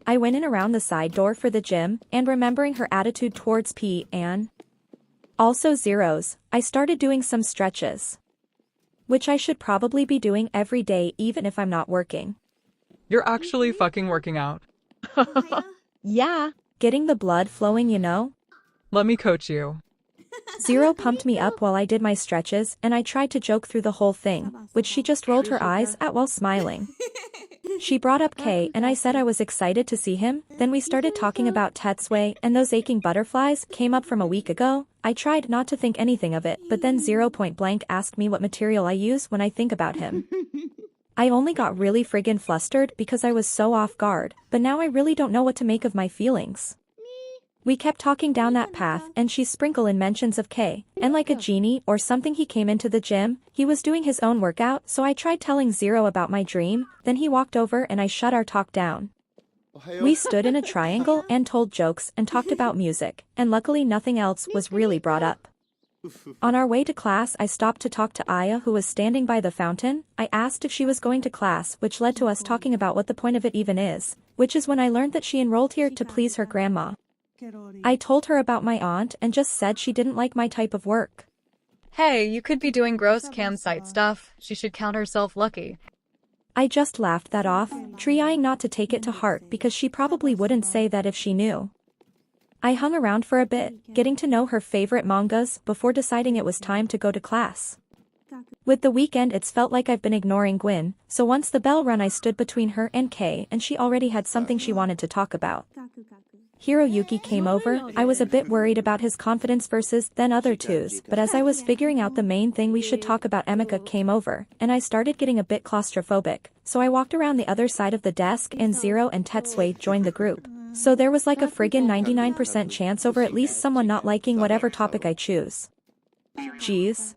I went in around the side door for the gym, and remembering her attitude towards P and also Zero's, I started doing some stretches. Which I should probably be doing every day even if I'm not working. You're actually fucking working out. Yeah. Getting the blood flowing, you know? Let me coach you. Zero pumped me up while I did my stretches and I tried to joke through the whole thing, which she just rolled her eyes at while smiling. She brought up Kei and I said I was excited to see him, then we started talking about Tetsui and those aching butterflies came up from a week ago. I tried not to think anything of it, but then Zero point blank asked me what material I use when I think about him. I only got really friggin' flustered because I was so off guard, but now I really don't know what to make of my feelings. We kept talking down that path and she sprinkled in mentions of Kei, and like a genie or something he came into the gym, he was doing his own workout, so I tried telling Zero about my dream, then he walked over and I shut our talk down. We stood in a triangle and told jokes and talked about music, and luckily nothing else was really brought up. On our way to class I stopped to talk to Aya who was standing by the fountain. I asked if she was going to class, which led to us talking about what the point of it even is, which is when I learned that she enrolled here to please her grandma. I told her about my aunt and just said she didn't like my type of work. Hey, you could be doing gross campsite stuff. She should count herself lucky. I just laughed that off, trying not to take it to heart because she probably wouldn't say that if she knew. I hung around for a bit, getting to know her favorite mangas before deciding it was time to go to class. With the weekend it's felt like I've been ignoring Gwen, so once the bell rang I stood between her and Kay and she already had something she wanted to talk about. Hiroyuki came over. I was a bit worried about his confidence versus then other twos, but as I was figuring out the main thing we should talk about, Emika came over, and I started getting a bit claustrophobic, so I walked around the other side of the desk and Zero and Tetsui joined the group. So there was like a friggin' 99% chance over at least someone not liking whatever topic I choose. Geez.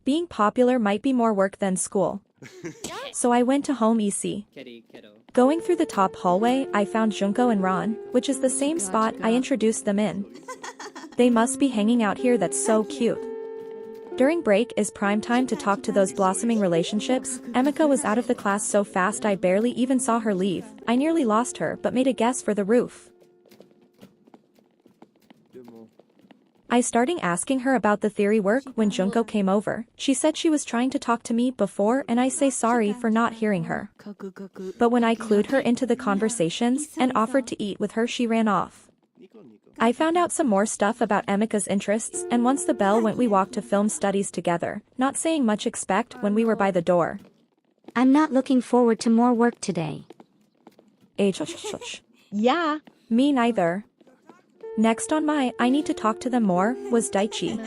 Being popular might be more work than school. So I went to home EC. Going through the top hallway, I found Junko and Ron, which is the same spot I introduced them in. They must be hanging out here, that's so cute. During break is prime time to talk to those blossoming relationships. Emika was out of the class so fast I barely even saw her leave. I nearly lost her but made a guess for the roof. I started asking her about the theory work when Junko came over. She said she was trying to talk to me before and I say sorry for not hearing her. But when I clued her into the conversations and offered to eat with her, she ran off. I found out some more stuff about Emika's interests, and once the bell went we walked to film studies together, not saying much except when we were by the door. I'm not looking forward to more work today. Yeah. Me neither. Next on my I need to talk to them more was Daichi.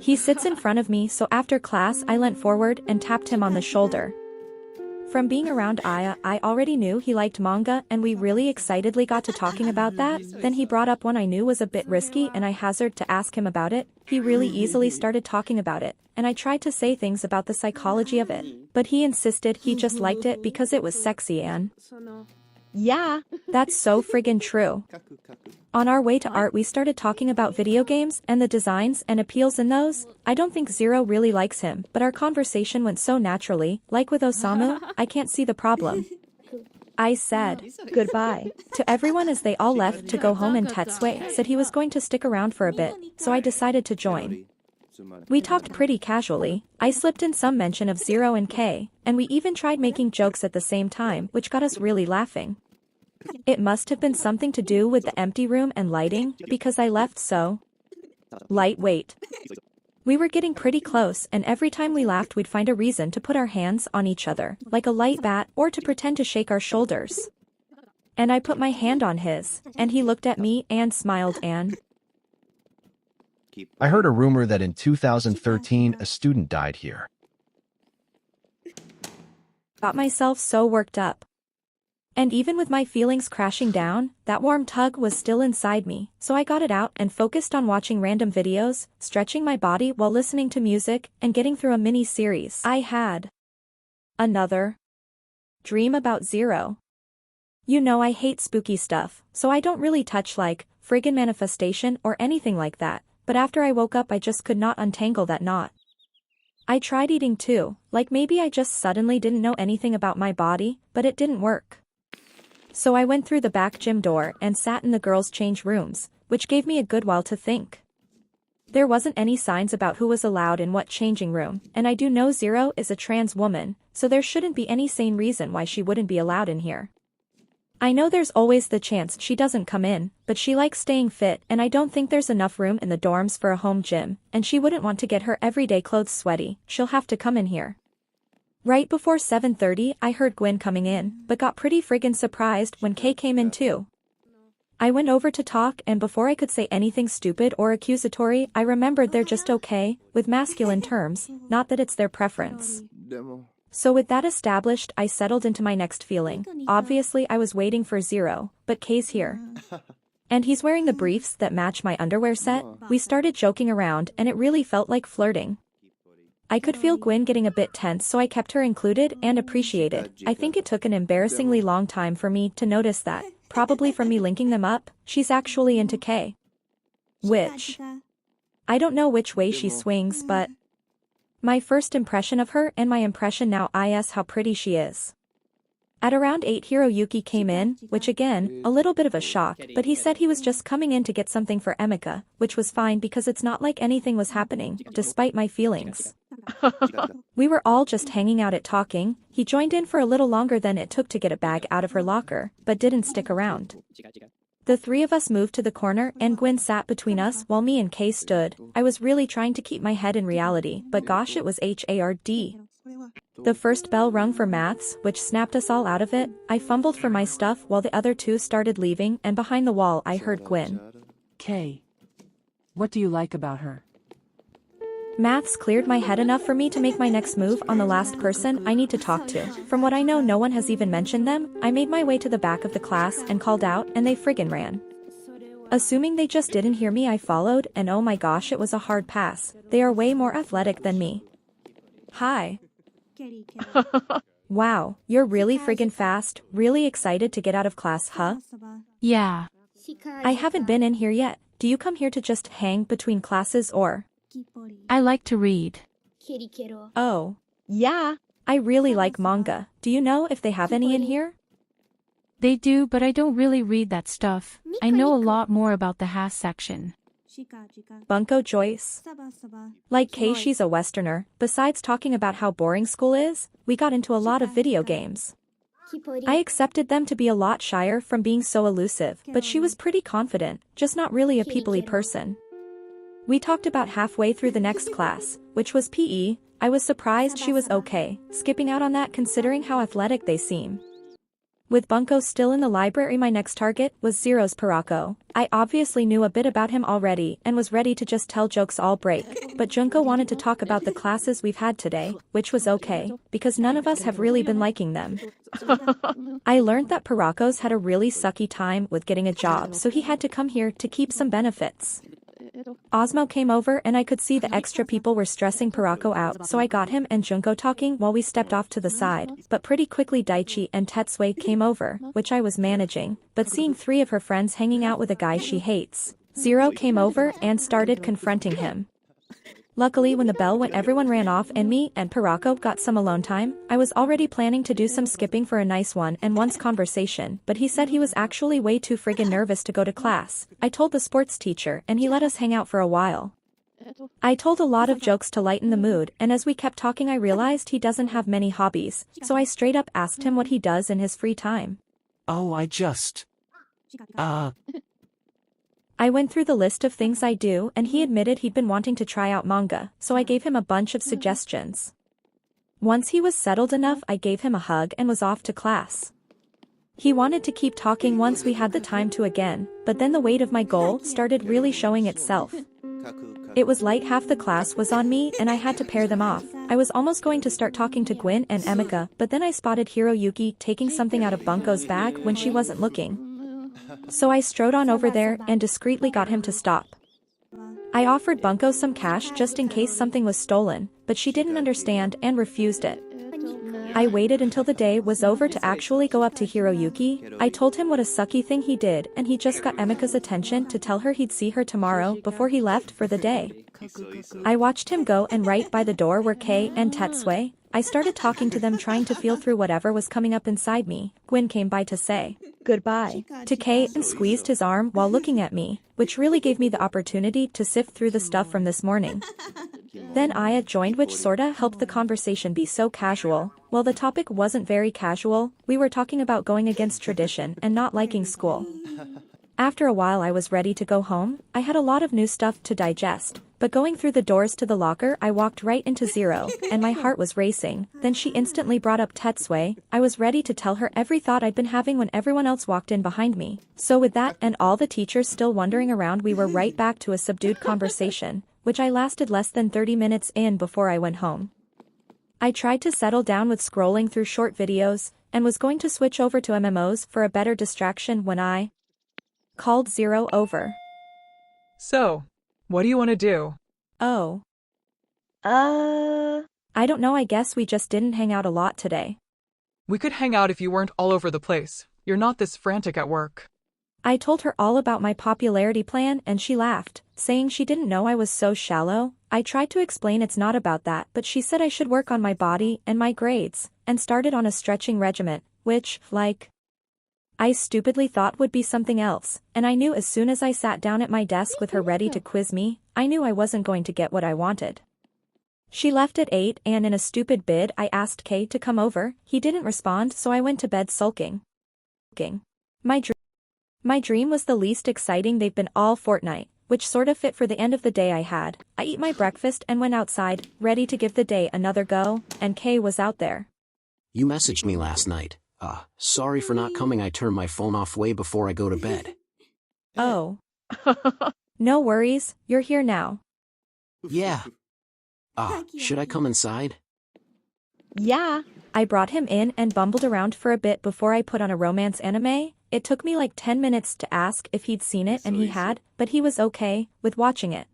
He sits in front of me, so after class I leant forward and tapped him on the shoulder. From being around Aya, I already knew he liked manga and we really excitedly got to talking about that. Then he brought up one I knew was a bit risky and I hazarded to ask him about it. He really easily started talking about it, and I tried to say things about the psychology of it, but he insisted he just liked it because it was sexy and... Yeah. That's so friggin' true. On our way to art we started talking about video games and the designs and appeals in those. I don't think Zero really likes him, but our conversation went so naturally, like with Osamu, I can't see the problem. I said Goodbye to everyone as they all left to go home, and Tetsui said he was going to stick around for a bit, so I decided to join. We talked pretty casually. I slipped in some mention of Zero and Kay, and we even tried making jokes at the same time, which got us really laughing. It must have been something to do with the empty room and lighting, because I left so lightweight. We were getting pretty close, and every time we laughed we'd find a reason to put our hands on each other, like a light bat, or to pretend to shake our shoulders. And I put my hand on his, and he looked at me and smiled and... I heard a rumor that in 2013 a student died here. Got myself so worked up. And even with my feelings crashing down, that warm tug was still inside me, so I got it out and focused on watching random videos, stretching my body while listening to music, and getting through a mini-series. I had another dream about Zero. You know I hate spooky stuff, so I don't really touch like friggin' manifestation or anything like that, but after I woke up I just could not untangle that knot. I tried eating too, like maybe I just suddenly didn't know anything about my body, but it didn't work. So I went through the back gym door and sat in the girls' change rooms, which gave me a good while to think. There wasn't any signs about who was allowed in what changing room, and I do know Zero is a trans woman, so there shouldn't be any sane reason why she wouldn't be allowed in here. I know there's always the chance she doesn't come in, but she likes staying fit and I don't think there's enough room in the dorms for a home gym, and she wouldn't want to get her everyday clothes sweaty, she'll have to come in here. Right before 7:30 I heard Gwen coming in, but got pretty friggin' surprised when Kay came in too. I went over to talk, and before I could say anything stupid or accusatory I remembered they're just okay with masculine terms, not that it's their preference. So with that established I settled into my next feeling. Obviously I was waiting for Zero, but Kay's here. And he's wearing the briefs that match my underwear set. We started joking around and it really felt like flirting. I could feel Gwen getting a bit tense, so I kept her included and appreciated. I think it took an embarrassingly long time for me to notice that, probably from me linking them up, she's actually into Kay. Which, I don't know which way she swings, but my first impression of her and my impression now is how pretty she is. At around 8 Hiroyuki came in, which again, a little bit of a shock, but he said he was just coming in to get something for Emika, which was fine because it's not like anything was happening, despite my feelings. We were all just hanging out talking. He joined in for a little longer than it took to get a bag out of her locker, but didn't stick around. The three of us moved to the corner and Quyen sat between us while me and Kay stood. I was really trying to keep my head in reality, but gosh, it was hard. The first bell rung for maths, which snapped us all out of it. I fumbled for my stuff while the other two started leaving, and behind the wall I heard Quyen. Kay. What do you like about her? Maths cleared my head enough for me to make my next move on the last person I need to talk to. From what I know, no one has even mentioned them. I made my way to the back of the class and called out, and they friggin' ran. Assuming they just didn't hear me, I followed, and oh my gosh, it was a hard pass. They are way more athletic than me. Hi. Wow, you're really friggin' fast. Really excited to get out of class, huh? Yeah. I haven't been in here yet. Do you come here to just hang between classes or? I like to read. Oh. Yeah. I really like manga. Do you know if they have any in here? They do, but I don't really read that stuff. I know a lot more about the Has section. Bunko Joyce. Like Kay, she's a Westerner. Besides talking about how boring school is, we got into a lot of video games. I accepted them to be a lot shyer from being so elusive, but she was pretty confident, just not really a people-y person. We talked about halfway through the next class, which was PE. I was surprised she was okay, skipping out on that considering how athletic they seem. With Bunko still in the library, my next target was Zero's Pirako. I obviously knew a bit about him already and was ready to just tell jokes all break, but Junko wanted to talk about the classes we've had today, which was okay, because none of us have really been liking them. I learned that Pirako's had a really sucky time with getting a job, so he had to come here to keep some benefits. Osmo came over and I could see the extra people were stressing Pirako out, so I got him and Junko talking while we stepped off to the side, but pretty quickly Daichi and Tetsui came over, which I was managing, but seeing three of her friends hanging out with a guy she hates. Zero came over and started confronting him. Luckily, when the bell went, everyone ran off and me and Pirako got some alone time. I was already planning to do some skipping for a nice one-on-one conversation, but he said he was actually way too friggin' nervous to go to class. I told the sports teacher and he let us hang out for a while. I told a lot of jokes to lighten the mood, and as we kept talking I realized he doesn't have many hobbies, so I straight up asked him what he does in his free time. Oh, I went through the list of things I do and he admitted he'd been wanting to try out manga, so I gave him a bunch of suggestions. Once he was settled enough, I gave him a hug and was off to class. He wanted to keep talking once we had the time to again, but then the weight of my goal started really showing itself. It was like half the class was on me and I had to pair them off. I was almost going to start talking to Quyen and Emika, but then I spotted Hiroyuki taking something out of Bunko's bag when she wasn't looking. So I strode on over there and discreetly got him to stop. I offered Bunko some cash just in case something was stolen, but she didn't understand and refused it. I waited until the day was over to actually go up to Hiroyuki. I told him what a sucky thing he did and he just got Emika's attention to tell her he'd see her tomorrow before he left for the day. I watched him go, and right by the door were Kay and Tetsui. I started talking to them, trying to feel through whatever was coming up inside me. Quyen came by to say goodbye to Kay and squeezed his arm while looking at me, which really gave me the opportunity to sift through the stuff from this morning. Then Aya joined, which sorta helped the conversation be so casual. Well, the topic wasn't very casual. We were talking about going against tradition and not liking school. After a while I was ready to go home. I had a lot of new stuff to digest, but going through the doors to the locker I walked right into Zero, and my heart was racing. Then she instantly brought up Tetsui. I was ready to tell her every thought I'd been having when everyone else walked in behind me. So with that and all the teachers still wandering around, we were right back to a subdued conversation, which I lasted less than 30 minutes in before I went home. I tried to settle down with scrolling through short videos, and was going to switch over to MMOs for a better distraction when I called Zero over. So, what do you want to do? Oh. I don't know, I guess we just didn't hang out a lot today. We could hang out if you weren't all over the place. You're not this frantic at work. I told her all about my popularity plan and she laughed, saying she didn't know I was so shallow. I tried to explain it's not about that, but she said I should work on my body and my grades, and started on a stretching regimen, which, like, I stupidly thought would be something else, and I knew as soon as I sat down at my desk with her ready to quiz me, I knew I wasn't going to get what I wanted. She left at 8 and in a stupid bid I asked Kay to come over, he didn't respond so I went to bed sulking. My dream was the least exciting they've been all fortnight, which sort of fit for the end of the day I had. I eat my breakfast and went outside, ready to give the day another go, and Kay was out there. You messaged me last night. Sorry for not coming. I turned my phone off way before I go to bed. Oh. No worries, you're here now. Yeah. Should I come inside? Yeah. I brought him in and bumbled around for a bit before I put on a romance anime. It took me like 10 minutes to ask if he'd seen it and he had, but he was okay with watching it.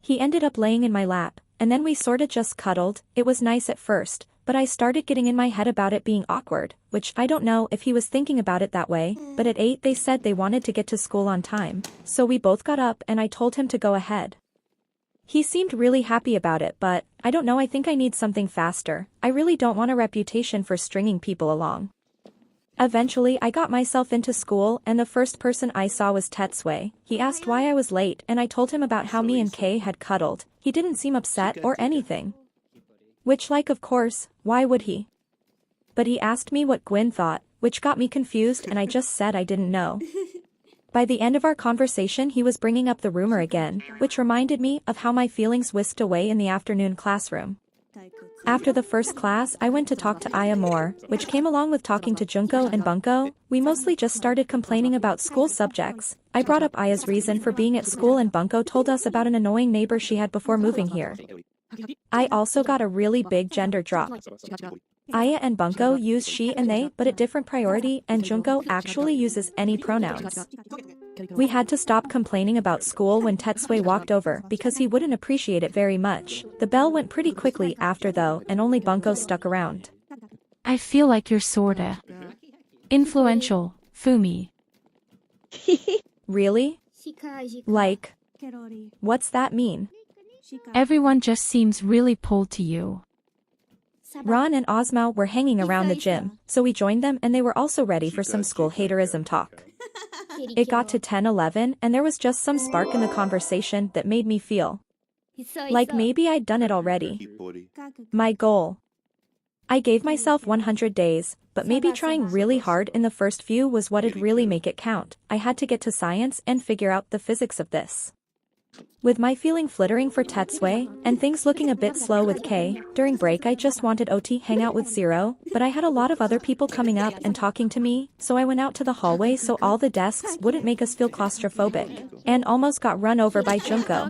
He ended up laying in my lap, and then we sorta just cuddled. It was nice at first, but I started getting in my head about it being awkward, which I don't know if he was thinking about it that way, but at 8 they said they wanted to get to school on time, so we both got up and I told him to go ahead. He seemed really happy about it, but, I don't know, I think I need something faster. I really don't want a reputation for stringing people along. Eventually I got myself into school and the first person I saw was Tetsui. He asked why I was late and I told him about how me and Kay had cuddled. He didn't seem upset or anything. Which, like, of course, why would he? But he asked me what Gwen thought, which got me confused and I just said I didn't know. By the end of our conversation he was bringing up the rumor again, which reminded me of how my feelings whisked away in the afternoon classroom. After the first class I went to talk to Aya more, which came along with talking to Junko and Bunko. We mostly just started complaining about school subjects. I brought up Aya's reason for being at school and Bunko told us about an annoying neighbor she had before moving here. I also got a really big gender drop. Aya and Bunko use she and they, but at different priority, and Junko actually uses any pronouns. We had to stop complaining about school when Tetsui walked over because he wouldn't appreciate it very much. The bell went pretty quickly after though, and only Bunko stuck around. I feel like you're sorta influential, Fumi. Really? Like, what's that mean? Everyone just seems really pulled to you. Ron and Ozma were hanging around the gym, so we joined them and they were also ready for some school haterism talk. It got to 10-11 and there was just some spark in the conversation that made me feel like maybe I'd done it already. My goal. I gave myself 100 days, but maybe trying really hard in the first few was what'd really make it count. I had to get to science and figure out the physics of this. With my feeling flittering for Tetsui, and things looking a bit slow with Kay, during break I just wanted OT hang out with Zero, but I had a lot of other people coming up and talking to me, so I went out to the hallway so all the desks wouldn't make us feel claustrophobic, and almost got run over by Junko.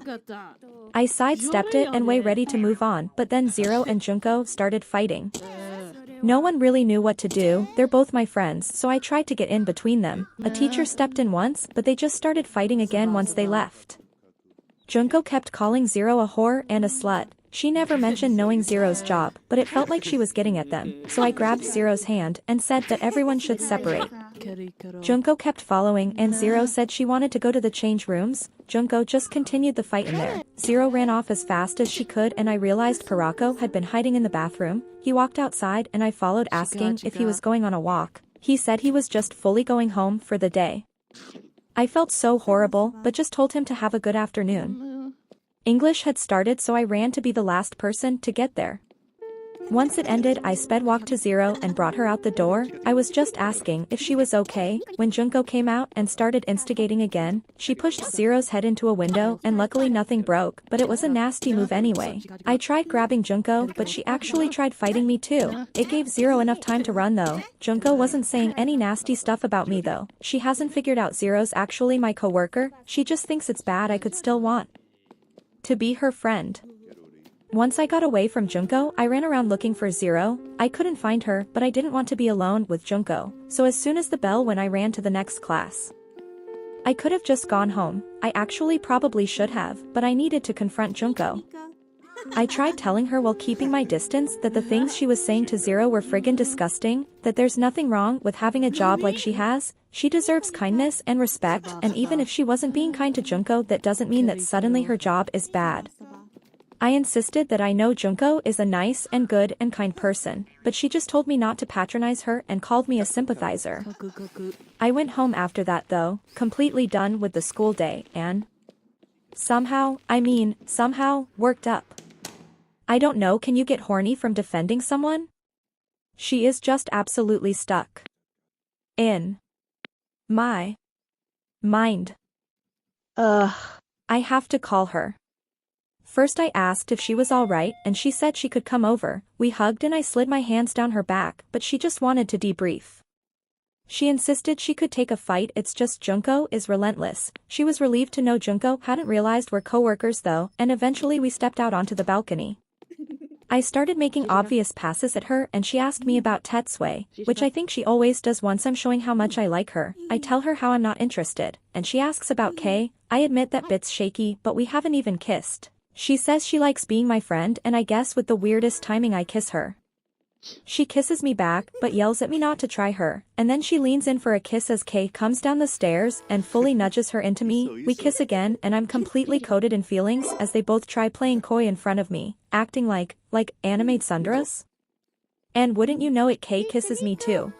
I sidestepped it and way ready to move on, but then Zero and Junko started fighting. No one really knew what to do, they're both my friends, so I tried to get in between them. A teacher stepped in once, but they just started fighting again once they left. Junko kept calling Zero a whore and a slut. She never mentioned knowing Zero's job, but it felt like she was getting at them, so I grabbed Zero's hand and said that everyone should separate. Junko kept following and Zero said she wanted to go to the change rooms. Junko just continued the fight in there. Zero ran off as fast as she could and I realized Pirako had been hiding in the bathroom. He walked outside and I followed asking if he was going on a walk. He said he was just fully going home for the day. I felt so horrible, but just told him to have a good afternoon. English had started so I ran to be the last person to get there. Once it ended I sped walked to Zero and brought her out the door. I was just asking if she was okay, when Junko came out and started instigating again. She pushed Zero's head into a window and luckily nothing broke, but it was a nasty move anyway. I tried grabbing Junko but she actually tried fighting me too. It gave Zero enough time to run though. Junko wasn't saying any nasty stuff about me though. She hasn't figured out Zero's actually my coworker, she just thinks it's bad I could still want to be her friend. Once I got away from Junko, I ran around looking for Zero. I couldn't find her, but I didn't want to be alone with Junko, so as soon as the bell went I ran to the next class. I could have just gone home. I actually probably should have, but I needed to confront Junko. I tried telling her while keeping my distance that the things she was saying to Zero were friggin' disgusting, that there's nothing wrong with having a job like she has. She deserves kindness and respect, and even if she wasn't being kind to Junko that doesn't mean that suddenly her job is bad. I insisted that I know Junko is a nice and good and kind person, but she just told me not to patronize her and called me a sympathizer. I went home after that though, completely done with the school day and somehow, worked up. I don't know, can you get horny from defending someone? She is just absolutely stuck in my mind. Ugh. I have to call her. First I asked if she was alright and she said she could come over. We hugged and I slid my hands down her back, but she just wanted to debrief. She insisted she could take a fight, it's just Junko is relentless. She was relieved to know Junko hadn't realized we're co-workers though, and eventually we stepped out onto the balcony. I started making obvious passes at her and she asked me about Tetsui, which I think she always does once I'm showing how much I like her. I tell her how I'm not interested, and she asks about Kei. I admit that bit's shaky, but we haven't even kissed. She says she likes being my friend and I guess with the weirdest timing I kiss her. She kisses me back but yells at me not to try her, and then she leans in for a kiss as Kei comes down the stairs and fully nudges her into me. We kiss again and I'm completely coated in feelings as they both try playing coy in front of me, acting like anime tsunderas. And wouldn't you know it, Kei kisses me too.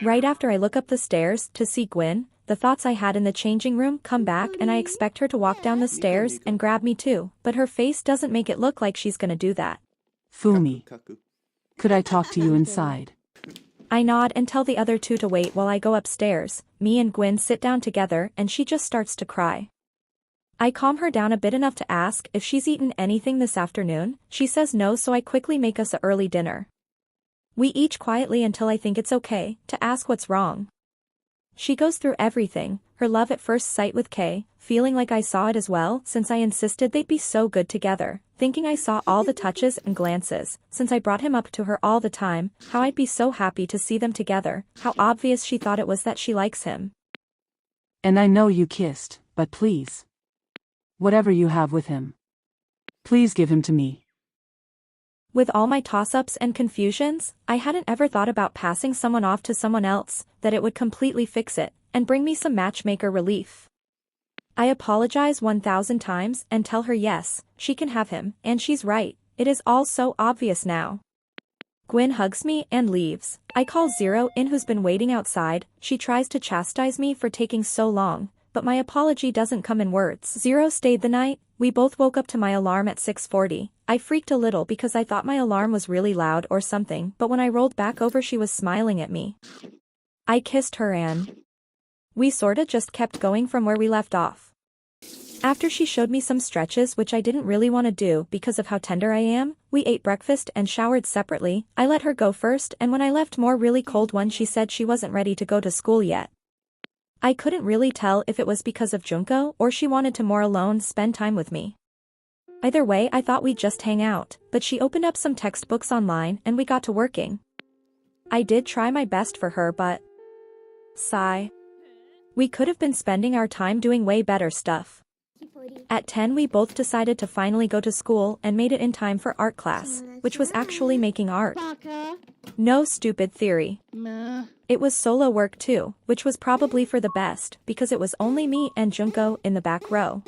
Right after I look up the stairs to see Gwen, the thoughts I had in the changing room come back and I expect her to walk down the stairs and grab me too, but her face doesn't make it look like she's gonna do that. Fumi. Could I talk to you inside? I nod and tell the other two to wait while I go upstairs. Me and Gwen sit down together and she just starts to cry. I calm her down a bit enough to ask if she's eaten anything this afternoon. She says no, so I quickly make us an early dinner. We eat quietly until I think it's okay to ask what's wrong. She goes through everything, her love at first sight with Kei, feeling like I saw it as well since I insisted they'd be so good together, thinking I saw all the touches and glances, since I brought him up to her all the time, how I'd be so happy to see them together, how obvious she thought it was that she likes him. And I know you kissed, but please. Whatever you have with him. Please give him to me. With all my toss-ups and confusions, I hadn't ever thought about passing someone off to someone else, that it would completely fix it, and bring me some matchmaker relief. I apologize 1,000 times and tell her yes, she can have him, and she's right, it is all so obvious now. Gwen hugs me and leaves. I call Zero in, who's been waiting outside. She tries to chastise me for taking so long, but my apology doesn't come in words. Zero stayed the night. We both woke up to my alarm at 6:40. I freaked a little because I thought my alarm was really loud or something, but when I rolled back over she was smiling at me. I kissed her and we sorta just kept going from where we left off. After she showed me some stretches which I didn't really want to do because of how tender I am, we ate breakfast and showered separately. I let her go first, and when I left more really cold one she said she wasn't ready to go to school yet. I couldn't really tell if it was because of Junko or she wanted to more alone spend time with me. Either way I thought we'd just hang out, but she opened up some textbooks online and we got to working. I did try my best for her, but sigh. We could have been spending our time doing way better stuff. At 10 we both decided to finally go to school and made it in time for art class, which was actually making art. No stupid theory. It was solo work too, which was probably for the best, because it was only me and Junko in the back row.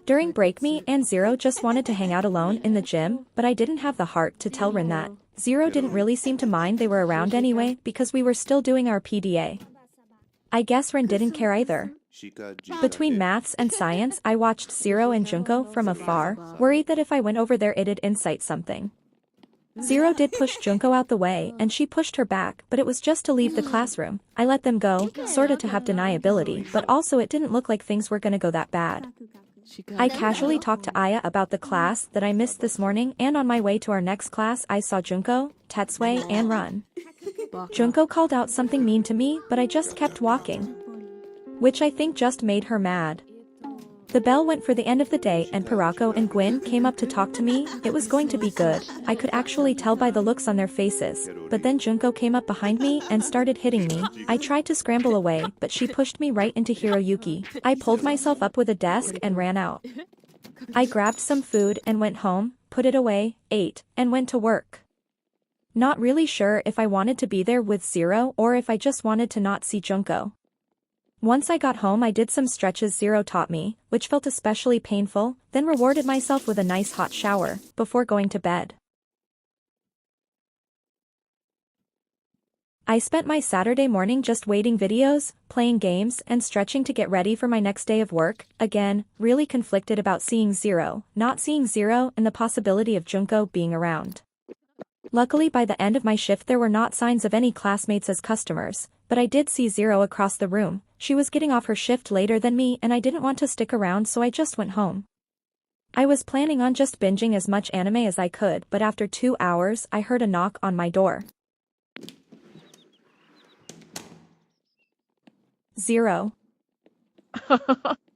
During break me and Zero just wanted to hang out alone in the gym, but I didn't have the heart to tell Ren that. Zero didn't really seem to mind they were around anyway because we were still doing our PDA. I guess Ren didn't care either. Between maths and science I watched Zero and Junko from afar, worried that if I went over there it'd incite something. Zero did push Junko out the way and she pushed her back, but it was just to leave the classroom. I let them go, sorta to have deniability, but also it didn't look like things were gonna go that bad. I casually talked to Aya about the class that I missed this morning, and on my way to our next class I saw Junko, Tetsui, and Ren. Junko called out something mean to me, but I just kept walking, which I think just made her mad. The bell went for the end of the day and Pirako and Gwen came up to talk to me. It was going to be good. I could actually tell by the looks on their faces, but then Junko came up behind me and started hitting me. I tried to scramble away, but she pushed me right into Hiroyuki. I pulled myself up with a desk and ran out. I grabbed some food and went home, put it away, ate, and went to work. Not really sure if I wanted to be there with Zero or if I just wanted to not see Junko. Once I got home I did some stretches Zero taught me, which felt especially painful, then rewarded myself with a nice hot shower, before going to bed. I spent my Saturday morning just waiting videos, playing games, and stretching to get ready for my next day of work, again, really conflicted about seeing Zero, not seeing Zero, and the possibility of Junko being around. Luckily by the end of my shift there were not signs of any classmates as customers, but I did see Zero across the room. She was getting off her shift later than me and I didn't want to stick around so I just went home. I was planning on just binging as much anime as I could, but after 2 hours I heard a knock on my door. Zero.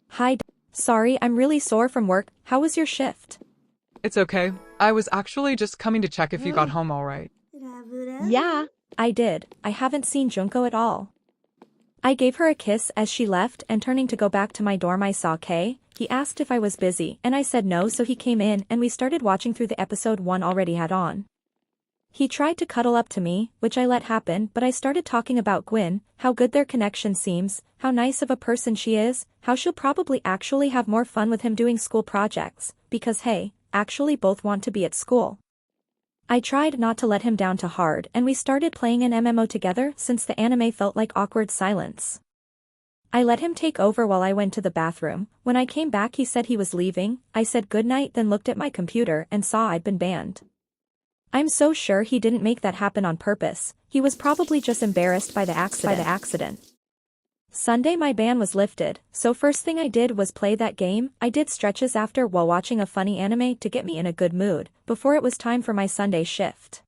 Hi. Sorry, I'm really sore from work. How was your shift? It's okay. I was actually just coming to check if you got home all right. Yeah. I did. I haven't seen Junko at all. I gave her a kiss as she left and turning to go back to my dorm I saw Kay. He asked if I was busy and I said no so he came in and we started watching through the episode 1 already had on. He tried to cuddle up to me, which I let happen, but I started talking about Quyen, how good their connection seems, how nice of a person she is, how she'll probably actually have more fun with him doing school projects, because hey, actually both want to be at school. I tried not to let him down too hard and we started playing an MMO together since the anime felt like awkward silence. I let him take over while I went to the bathroom. When I came back he said he was leaving. I said goodnight then looked at my computer and saw I'd been banned. I'm so sure he didn't make that happen on purpose. He was probably just embarrassed by the accident. Sunday my ban was lifted, so first thing I did was play that game. I did stretches after while watching a funny anime to get me in a good mood, before it was time for my Sunday shift.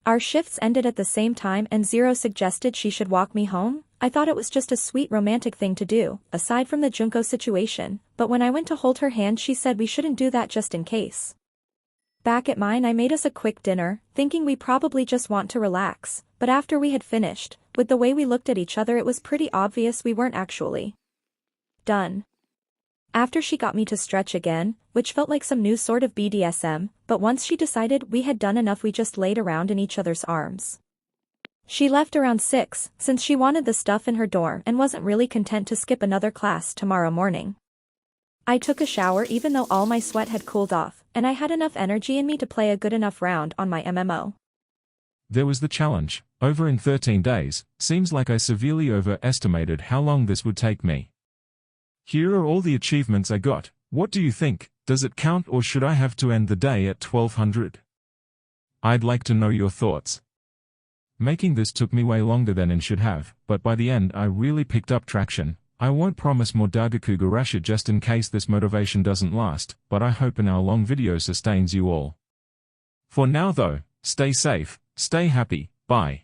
Our shifts ended at the same time and Zero suggested she should walk me home. I thought it was just a sweet romantic thing to do, aside from the Junko situation, but when I went to hold her hand she said we shouldn't do that just in case. Back at mine I made us a quick dinner, thinking we probably just want to relax, but after we had finished, with the way we looked at each other it was pretty obvious we weren't actually done. After she got me to stretch again, which felt like some new sort of BDSM, but once she decided we had done enough we just laid around in each other's arms. She left around 6, since she wanted the stuff in her dorm and wasn't really content to skip another class tomorrow morning. I took a shower even though all my sweat had cooled off, and I had enough energy in me to play a good enough round on my MMO. There was the challenge, over in 13 days, seems like I severely overestimated how long this would take me. Here are all the achievements I got. What do you think? Does it count or should I have to end the day at 1200? I'd like to know your thoughts. Making this took me way longer than it should have, but by the end I really picked up traction. I won't promise more Daigaku Gurashi just in case this motivation doesn't last, but I hope an hour-long video sustains you all. For now though, stay safe, stay happy, bye.